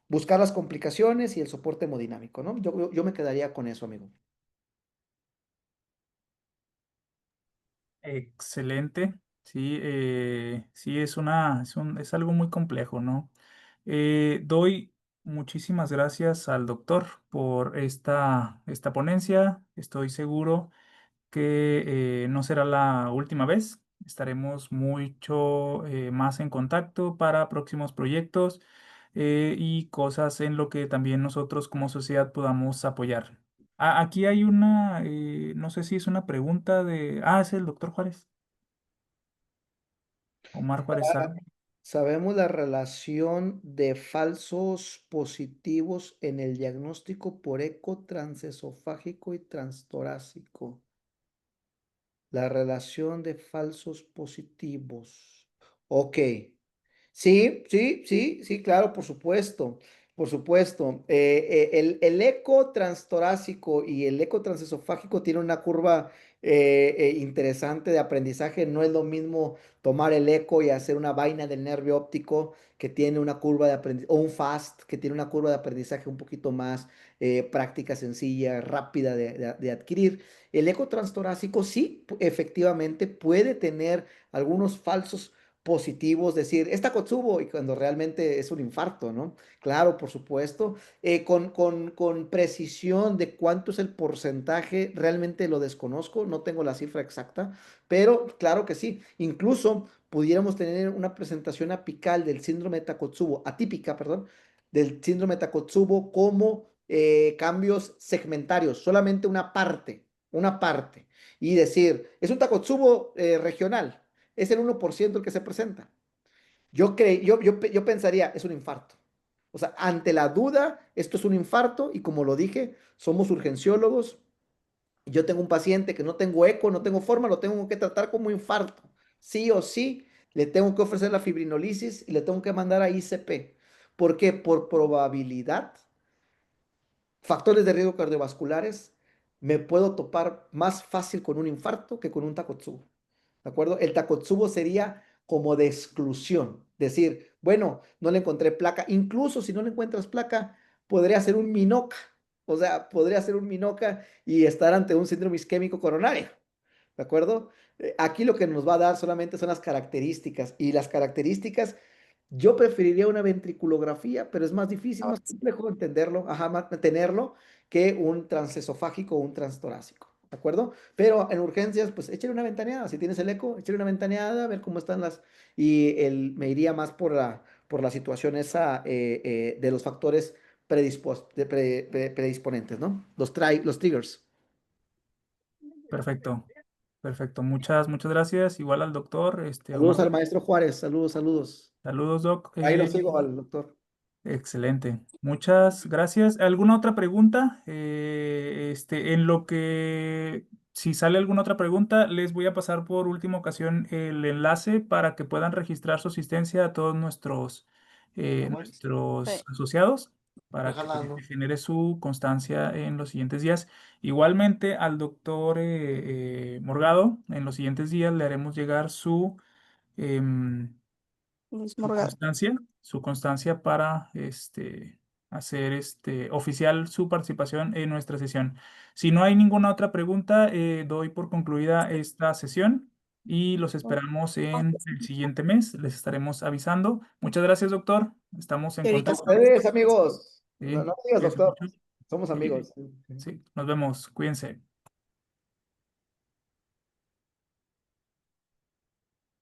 Buscar las complicaciones y el soporte hemodinámico, ¿no? Yo me quedaría con eso, amigo. Excelente. Sí, sí, es algo muy complejo, ¿no? Doy muchísimas gracias al doctor por esta ponencia. Estoy seguro que no será la última vez. Estaremos mucho más en contacto para próximos proyectos y cosas en lo que también nosotros como sociedad podamos apoyar. Aquí hay no sé si es una pregunta es el doctor Juárez, Omar Juárez Ah, Sabe. Sabemos la relación de falsos positivos en el diagnóstico por eco transesofágico y transtorácico. La relación de falsos positivos. Ok. Sí, sí, sí, sí, claro, por supuesto, por supuesto. El eco transtorácico y el eco transesofágico tiene una curva interesante de aprendizaje. No es lo mismo tomar el eco y hacer una vaina del nervio óptico que tiene una curva de aprendizaje, o un FAST que tiene una curva de aprendizaje un poquito más práctica, sencilla, rápida de adquirir. El eco transtorácico sí, efectivamente, puede tener algunos falsos positivos, decir, está Kotsubo, y cuando realmente es un infarto, ¿no? Claro, por supuesto. Con precisión de cuánto es el porcentaje, realmente lo desconozco, no tengo la cifra exacta, pero claro que sí. Incluso pudiéramos tener una presentación apical del síndrome de Takotsubo, atípica, perdón, del síndrome de Takotsubo como cambios segmentarios, solamente una parte, y decir, es un Takotsubo regional, es el 1% el que se presenta. Yo pensaría, es un infarto. O sea, ante la duda, esto es un infarto y como lo dije, somos urgenciólogos. Yo tengo un paciente que no tengo eco, no tengo forma, lo tengo que tratar como infarto. Sí o sí, le tengo que ofrecer la fibrinolisis y le tengo que mandar a ICP. ¿Por qué? Por probabilidad, factores de riesgo cardiovasculares, me puedo topar más fácil con un infarto que con un Takotsubo. ¿De acuerdo? El Takotsubo sería como de exclusión. Decir, bueno, no le encontré placa. Incluso si no le encuentras placa, podría ser un Minoca. O sea, podría ser un Minoca y estar ante un síndrome isquémico coronario. ¿De acuerdo? Aquí lo que nos va a dar solamente son las características. Y las características, yo preferiría una ventriculografía, pero es más difícil, más complejo entenderlo, ajá, tenerlo que un transesofágico o un transtorácico. ¿De acuerdo? Pero en urgencias, pues échale una ventaneada. Si tienes el eco, échale una ventaneada, a ver cómo están las. Y me iría más por la situación esa de los factores predisponentes, ¿no? Los triggers. Perfecto, perfecto. Muchas gracias. Igual al doctor, Saludos Omar. al maestro Juárez, saludos, saludos. Saludos, Doc. Ahí lo sigo al doctor. Excelente. Muchas gracias. ¿Alguna otra pregunta? En lo que, si sale alguna otra pregunta, les voy a pasar por última ocasión el enlace para que puedan registrar su asistencia a todos nuestros Sí. asociados Está para que jalando. genere su constancia en los siguientes días. Igualmente al doctor Morgado, en los siguientes días le haremos llegar su Luis su Morgado. constancia, su constancia para hacer oficial su participación en nuestra sesión. Si no hay ninguna otra pregunta, doy por concluida esta sesión y los esperamos en el siguiente mes. Les estaremos avisando. Muchas gracias, doctor. Estamos en Y ahorita A contacto. ustedes, amigos. No, Sí, no me digas, cuídense doctor. mucho. Somos Y, amigos. sí, nos vemos. Cuídense.